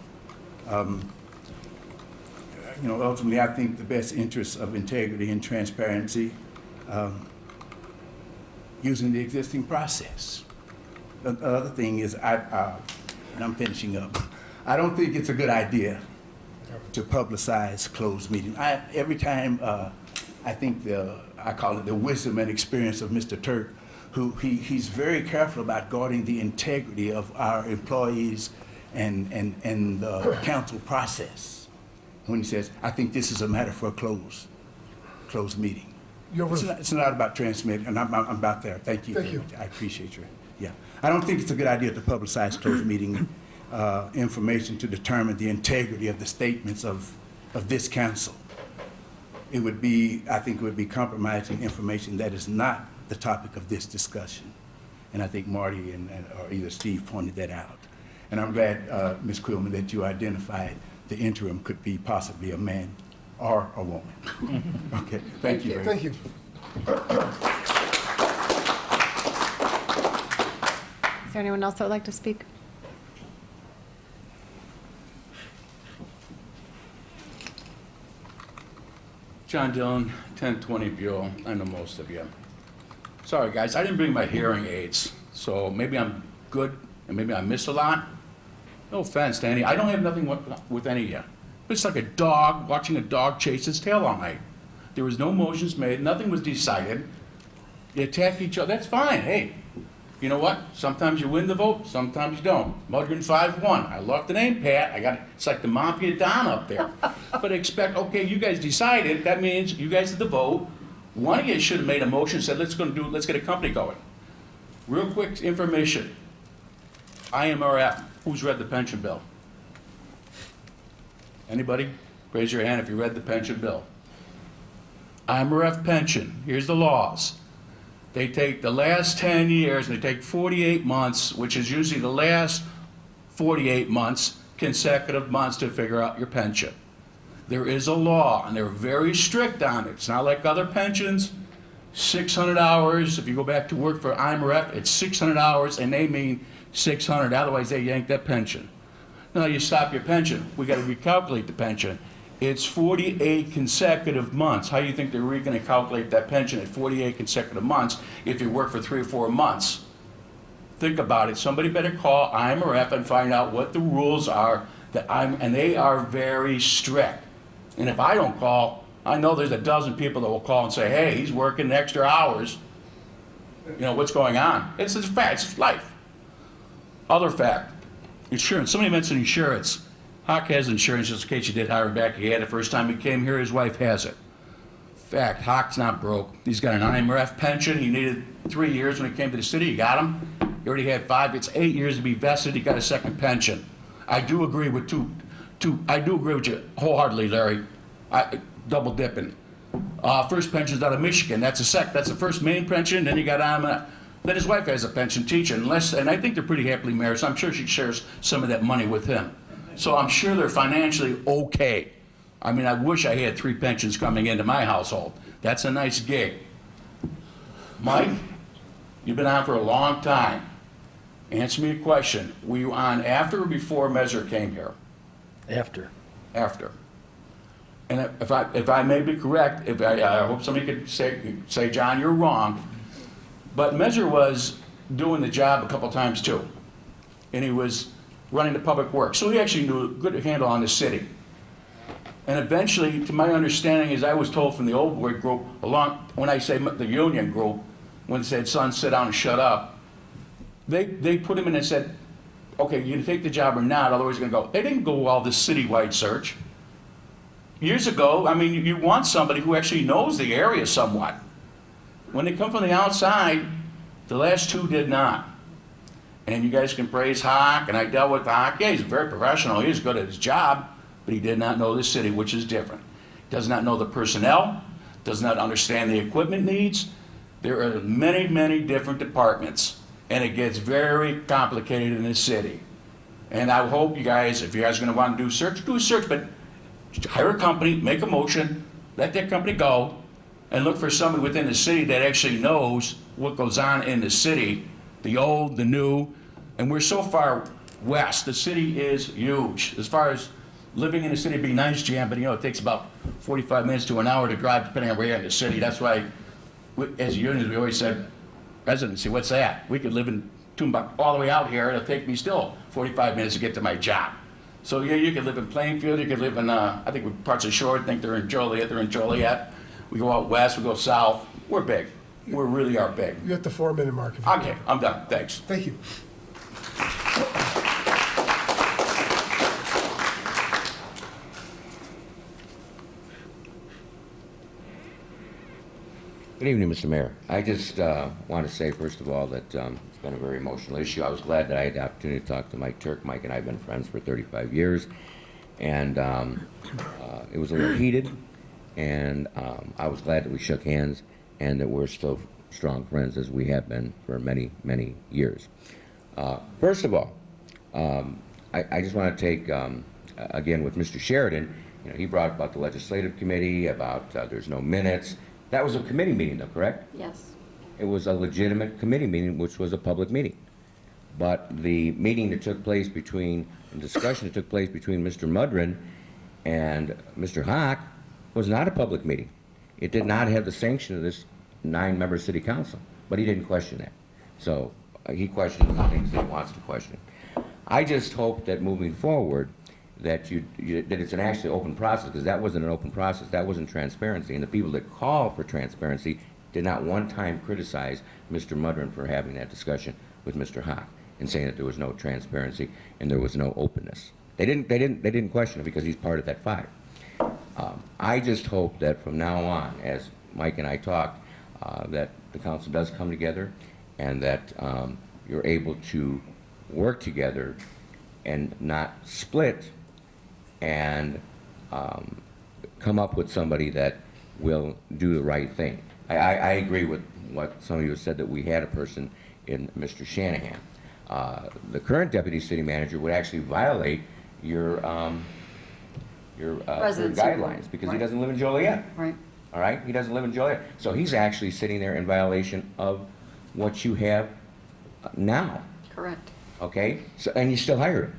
Ultimately, I think the best interests of integrity and transparency, using the existing process. The other thing is, and I'm finishing up, I don't think it's a good idea to publicize closed meetings. Every time, I think I call it the wisdom and experience of Mr. Turk, who he's very careful about guarding the integrity of our employees and the council process. When he says, I think this is a matter for a closed meeting. It's not about transmitting, and I'm about there. Thank you. Thank you. I appreciate you. Yeah. I don't think it's a good idea to publicize closed meeting information to determine the integrity of the statements of this council. I think it would be compromising information that is not the topic of this discussion. And I think Marty or either Steve pointed that out. And I'm glad, Ms. Quillman, that you identified the interim could be possibly a man or a woman. Okay, thank you. Thank you. Is there anyone else that would like to speak? John Dillon, 1020 Buell. I know most of you. Sorry, guys, I didn't bring my hearing aids, so maybe I'm good and maybe I missed a lot. No offense to any. I don't have nothing with any of you. But it's like a dog watching a dog chase its tail all night. There was no motions made. Nothing was decided. You attack each other. That's fine. Hey, you know what? Sometimes you win the vote. Sometimes you don't. Mudrin 5-1. I love the name, Pat. It's like the Mafia Don up there. But expect, okay, you guys decided. That means you guys did the vote. One of you should have made a motion and said, let's get a company going. Real quick information. IMRF. Who's read the pension bill? Anybody? Raise your hand if you read the pension bill. IMRF pension. Here's the laws. They take the last 10 years, and they take 48 months, which is usually the last 48 months, consecutive months to figure out your pension. There is a law, and they're very strict on it. It's not like other pensions. 600 hours, if you go back to work for IMRF, it's 600 hours, and they mean 600, otherwise they yank that pension. No, you stop your pension. We got to recalculate the pension. It's 48 consecutive months. How do you think they're going to calculate that pension at 48 consecutive months if you work for 3 or 4 months? Think about it. Somebody better call IMRF and find out what the rules are, and they are very strict. And if I don't call, I know there's a dozen people that will call and say, hey, he's working extra hours. You know, what's going on? It's a fact. It's life. Other fact, insurance. Somebody mentioned insurance. Hawk has insurance, just in case you did hire him back. He had it the first time he came here. His wife has it. Fact, Hawk's not broke. He's got an IMRF pension. He needed 3 years when he came to the city. He got him. He already had 5. It's 8 years to be vested. He got a second pension. I do agree with I do agree with you wholeheartedly, Larry. Double dipping. First pension's out of Michigan. That's the first main pension. Then you got IMRF. Then his wife has a pension teaching. And I think they're pretty happily married. So I'm sure she shares some of that money with him. So I'm sure they're financially okay. I mean, I wish I had 3 pensions coming into my household. That's a nice gig. Mike, you've been on for a long time. Answer me a question. Were you on after or before Measure came here? After. After. And if I may be correct, I hope somebody could say, John, you're wrong, but Measure was doing the job a couple times too. And he was running the public works. So he actually knew a good handle on the city. And eventually, to my understanding, as I was told from the old boy group, when I say the union group, when they said, son, sit down and shut up, they put him in and said, okay, you can take the job or not, otherwise you're going to go. They didn't go all this citywide search. Years ago, I mean, you want somebody who actually knows the area somewhat. When they come from the outside, the last 2 did not. And you guys can praise Hawk, and I dealt with Hawk. Yeah, he's very professional. He's good at his job, but he did not know the city, which is different. Does not know the personnel, does not understand the equipment needs. There are many, many different departments, and it gets very complicated in this city. And I hope you guys, if you guys are going to want to do a search, but hire a company, make a motion, let that company go, and look for somebody within the city that actually knows what goes on in the city, the old, the new, and we're so far west. The city is huge. As far as living in the city, it'd be nice, Jan, but you know, it takes about 45 minutes to an hour to drive, depending on where you're in the city. That's why, as unions, we always said, residency, what's that? We could live in Tumbuk all the way out here. It'll take me still 45 minutes to get to my job. So yeah, you could live in Plainfield. You could live in, I think parts of Shore. I think they're in Joliet. They're in Joliet. We go out west. We go south. We're big. We really are big. You got the 4-minute mark. If you Okay, I'm done. Thanks. Thank you. Good evening, Mr. Mayor. I just want to say, first of all, that it's been a very emotional issue. I was glad that I had the opportunity to talk to Mike Turk. Mike and I have been friends for 35 years, and it was a little heated, and I was glad that we shook hands and that we're still strong friends as we have been for many, many years. First of all, I just want to take, again, with Mr. Sheridan, you know, he brought up about the legislative committee, about there's no minutes. That was a committee meeting, though, correct? Yes. It was a legitimate committee meeting, which was a public meeting. But the meeting that took place between, the discussion that took place between Mr. Mudrin and Mr. Hawk was not a public meeting. It did not have the sanction of this 9-member city council, but he didn't question that. So he questions the things that he wants to question. I just hope that moving forward, that that it's an actually open process, because that wasn't an open process, that wasn't transparency, and the people that call for transparency did not one time criticize Mr. Mudrin for having that discussion with Mr. Hawk and saying that there was no transparency and there was no openness. They didn't question it because he's part of that fire. I just hope that from now on, as Mike and I talked, that the council does come together and that you're able to work together and not split and come up with somebody that will do the right thing. I agree with what some of you have said, that we had a person in Mr. Shanahan. The current deputy city manager would actually violate your Residency. guidelines, because he Right. doesn't live in Joliet. Right. All right? He doesn't live in Joliet. So he's actually sitting there in violation of what you have now, Correct. okay? So, and you still hire him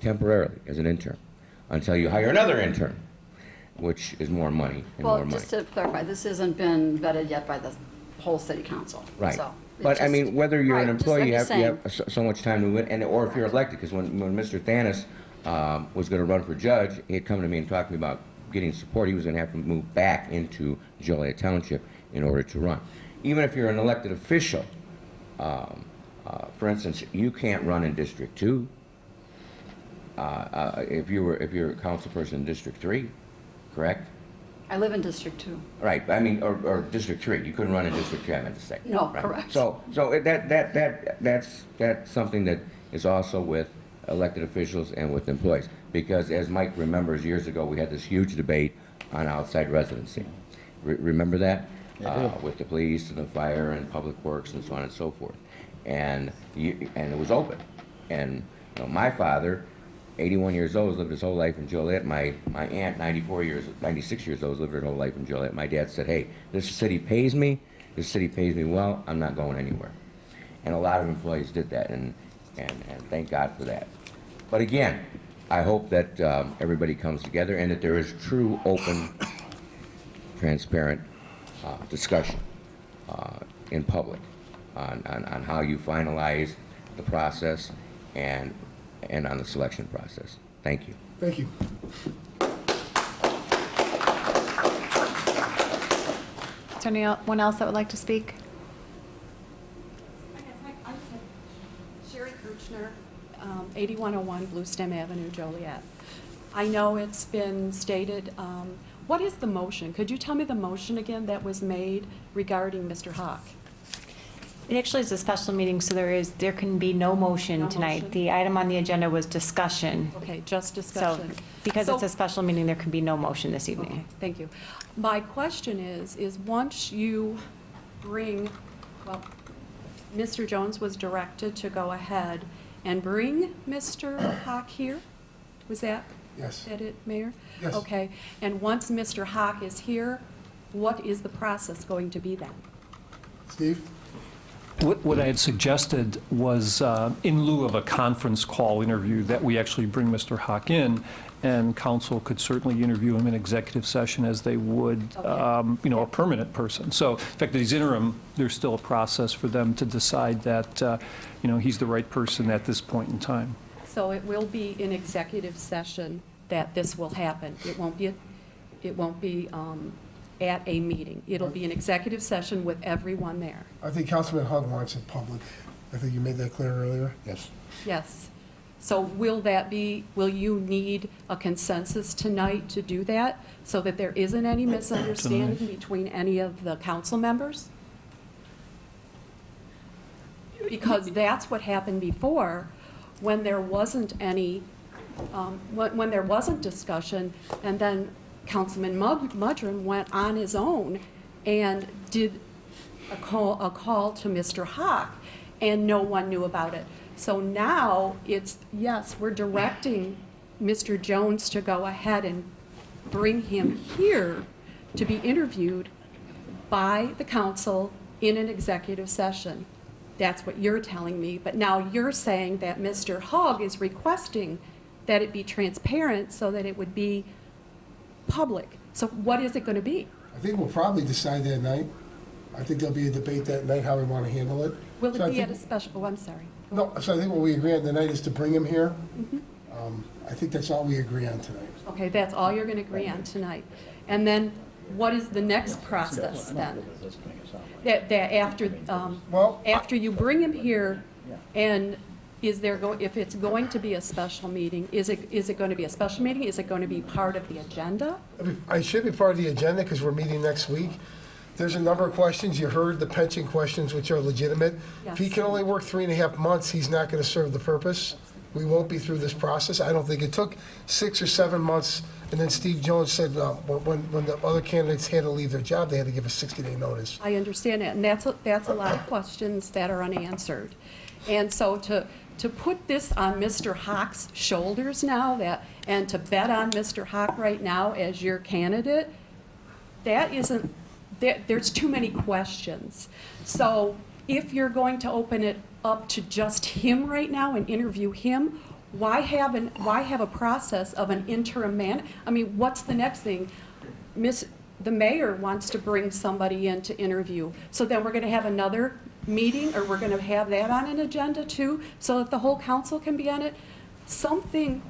temporarily as an intern until you hire another intern, which is more money and more Well, money. just to clarify, this hasn't been vetted yet by the whole city council. Right. So it But I just- mean, whether you're an right, just- employee, I'm you just have saying. so much time to win, and, or if you're elected, because when Mr. Thanis was gonna run for judge, he'd come to me and talk to me about getting support. He was gonna have to move back into Joliet Township in order to run. Even if you're an elected official, for instance, you can't run in District 2. If you're a council person in District 3, correct? I live in District 2. Right, I mean, or District 3, you couldn't run in District 3, I meant to say. No, Right. correct. So that's something that is also with elected officials and with employees. Because as Mike remembers, years ago, we had this huge debate on outside residency. Remember that? With the police and the fire and public works and so on and so forth. And it was open. And you know, my father, 81 years old, has lived his whole life in Joliet. My aunt, 96 years old, has lived her whole life in Joliet. My dad said, hey, this city pays me well, I'm not going anywhere. And a lot of employees did that, and thank God for that. But again, I hope that everybody comes together and that there is true, open, transparent discussion in public on how you finalize the process and on the selection process. Thank you. Thank you. Is there anyone else that would like to speak? Sherry Kirchner, 8101 Blue Stem Avenue, Joliet. I know it's been stated, what is the motion? Could you tell me the motion again that was made regarding Mr. Hawk? It actually is a special meeting, so there can be no motion No tonight. motion? The item on the agenda was discussion. Okay, just So, discussion. because it's So- a special meeting, there can be no motion this evening. Okay, thank you. My question is once you bring, well, Mr. Jones was directed to go ahead and bring Mr. Hawk here? Was that? Yes. That it, Mayor? Yes. Okay, and once Mr. Hawk is here, what is the process going to be then? Steve? What I had suggested was, in lieu of a conference call interview, that we actually bring Mr. Hawk in, and council could certainly interview him in executive session as they would, a permanent person. So, in fact, that he's interim, there's still a process for them to decide that, he's the right person at this point in time. So it will be in executive session that this will happen. It won't be at a meeting. It'll be an executive session with everyone there. I think Councilman Hug wants it public. I think you made that clear earlier. Yes. Yes. So will you need a consensus tonight to do that so that there isn't any misunderstanding between any of the council members? Because that's what happened before, when there wasn't any, when there wasn't discussion, and then Councilman Mudron went on his own and did a call to Mr. Hawk, and no one knew about it. So now it's, yes, we're directing Mr. Jones to go ahead and bring him here to be interviewed by the council in an executive session. That's what you're telling me, but now you're saying that Mr. Hogg is requesting that it be transparent so that it would be public. So what is it going to be? I think we'll probably decide that night. I think there'll be a debate that night how we want to handle it. Will So I it be think- at a special, oh, I'm sorry. No, so I think what we agree on tonight is to bring him here. Mhm. I think that's all we agree on tonight. Okay, that's all you're going to agree on tonight. And then what is the next process then? That after, after you bring him here, and is there, if it's going to be a special meeting, is it going to be a special meeting? Is it going to be part of the agenda? I should be part of the agenda because we're meeting next week. There's a number of questions. You heard the pension questions, which are legitimate. If he Yes. can only work 3.5 months, he's not going to serve the purpose. we won't be through this process. I don't think it took 6 or 7 months, and then Steve Jones said when the other candidates had to leave their job, they had to give a 60-day notice. I understand that, and that's a lot of questions that are unanswered. And so to put this on Mr. Hawk's shoulders now, and to bet on Mr. Hawk right now as your candidate, there's too many questions. So if you're going to open it up to just him right now and interview him, why have a process of an interim man? I mean, what's the next thing? The mayor wants to bring somebody in to interview. So then we're going to have another meeting, or we're going to have that on an agenda too, so that the whole council can be on it. Something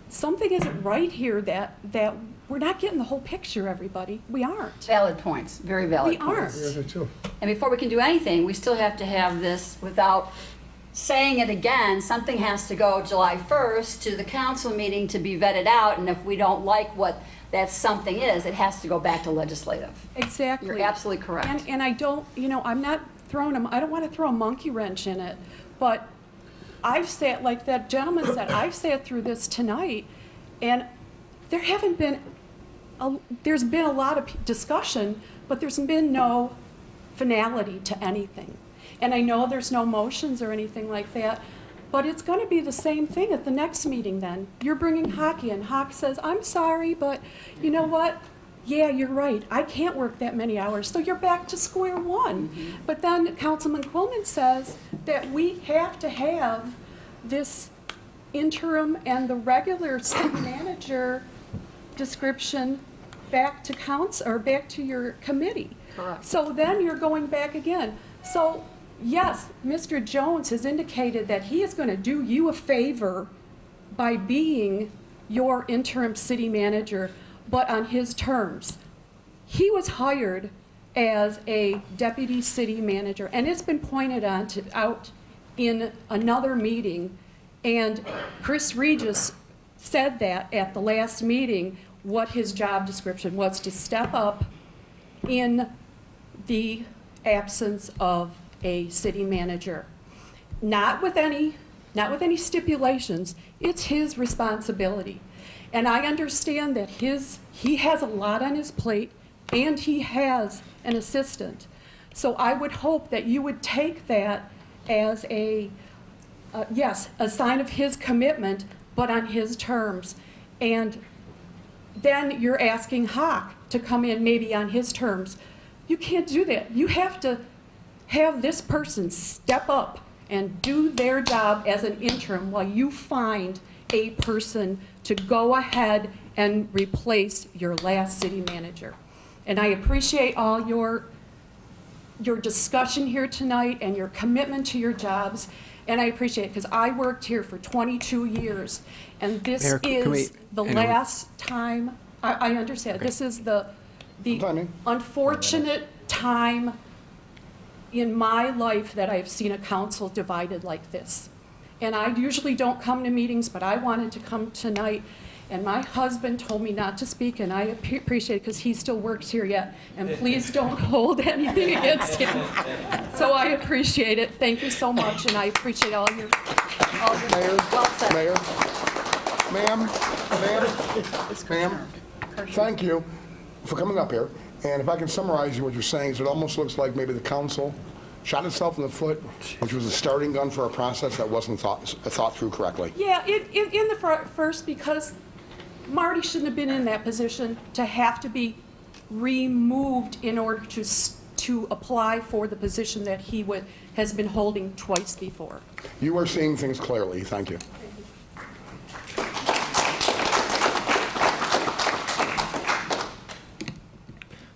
isn't right here that we're not getting the whole picture, everybody. We aren't. Valid points, very valid We points. aren't. Yeah, they too. And before we can do anything, we still have to have this without saying it again. Something has to go July 1st to the council meeting to be vetted out, and if we don't like what that something is, it has to go back to legislative. Exactly. You're absolutely correct. And I don't, I'm not I don't want to throw a monkey wrench in it, but I've sat, like that gentleman said, I've sat through this tonight, and there's been a lot of discussion, but there's been no finality to anything. And I know there's no motions or anything like that, but it's going to be the same thing at the next meeting then. You're bringing Hawk in. Hawk says, I'm sorry, but you know what? Yeah, you're right. I can't work that many hours. So you're back to square one. Mm-hmm. But then Councilman Quillman says that we have to have this interim and the regular city manager description back to council, or back to your committee. Correct. So then you're going back again. So yes, Mr. Jones has indicated that he is going to do you a favor by being your interim city manager, but on his terms. He was hired as a deputy city manager, and it's been pointed out in another meeting, and Chris Regis said that at the last meeting, what his job description was, to step up in the absence of a city manager. Not with any stipulations. It's his responsibility. And I understand that he has a lot on his plate, and he has an assistant. So I would hope that you would take that as a sign of his commitment, but on his terms. And then you're asking Hawk to come in maybe on his terms. You can't do that. You have to have this person step up and do their job as an interim while you find a person to go ahead and replace your last city manager. And I appreciate all your discussion here tonight and your commitment to your jobs. And I appreciate it because I worked here for 22 years. And this Mayor, can we is the interrupt? last time, I understand, Okay. this is the Timing. unfortunate time in my life that I've seen a council divided like this. And I usually don't come to meetings, but I wanted to come tonight. And my husband told me not to speak, and I appreciate it because he still works here yet. And please don't hold anything against him. So I appreciate it. Thank you so much, and I appreciate all your Mayor, Well said. Mayor, ma'am, thank you for coming up here. And if I can summarize what you're saying, is it almost looks like maybe the council shot itself in the foot, which was a starting gun for a process that wasn't thought through correctly. Yeah, in the first, because Marty shouldn't have been in that position to have to be removed in order to apply for the position that he has been holding twice before. You are seeing things clearly. Thank you.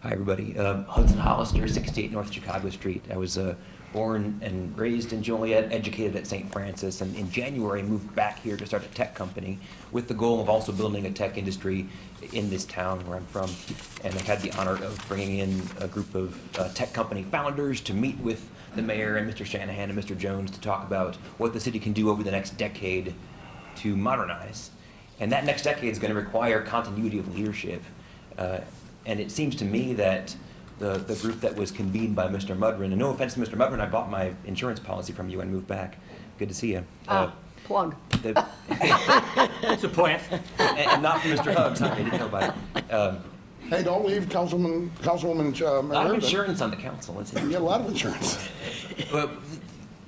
Hi, everybody. Hudson Hollister, 68 North Chicago Street. I was born and raised in Joliet, educated at St. Francis, and in January moved back here to start a tech company with the goal of also building a tech industry in this town where I'm from. And I've had the honor of bringing in a group of tech company founders to meet with the mayor and Mr. Shanahan and Mr. Jones to talk about what the city can do over the next decade to modernize. And that next decade is going to require continuity of leadership. And it seems to me that the group that was convened by Mr. Mudrin, and no offense to Mr. Mudrin, I bought my insurance policy from you and moved back. Good to see you. Plug. It's a plant. And not from Mr. Huggs, huh? I didn't know about it. Hey, don't leave Councilwoman A lot of Merida. insurance on the council. Let's You get a lot of insurance. But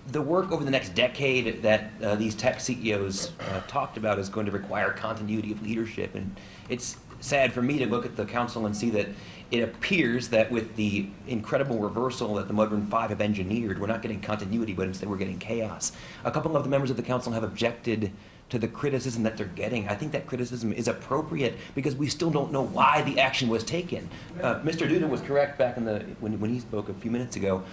the work over the next decade that these tech CEOs talked about is going to require continuity of leadership. And it's sad for me to look at the council and see that it appears that with the incredible reversal that the Mudrun 5 have engineered, we're not getting continuity, but instead we're getting chaos. A couple of the members of the council have objected to the criticism that they're getting. I think that criticism is appropriate because we still don't know why the action was taken. Mr. Duda was correct back in when he spoke a few minutes ago.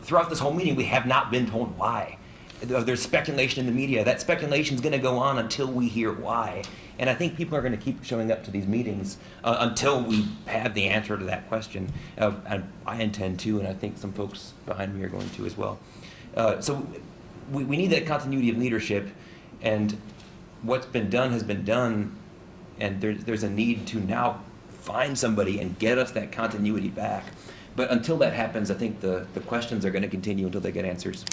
Throughout this whole meeting, we have not been told why. There's speculation in the media. That speculation is going to go on until we hear why. And I think people are going to keep showing up to these meetings until we have the answer to that question. And I intend to, and I think some folks behind me are going to as well. So we need that continuity of leadership. And what's been done has been done, and there's a need to now find somebody and get us that continuity back. But until that happens, I think the questions are going to continue until they get answers.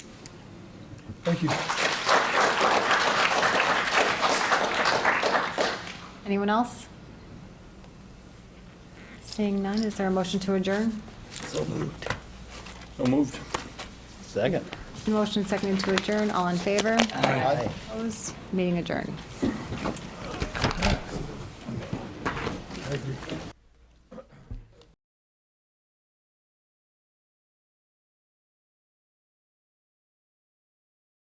Thank you. Anyone else? Seeing none, is there a motion to adjourn? So moved. So moved. Second. Motion seconded to adjourn, all in favor? Aye. Opposed? Meeting adjourned. Thank you.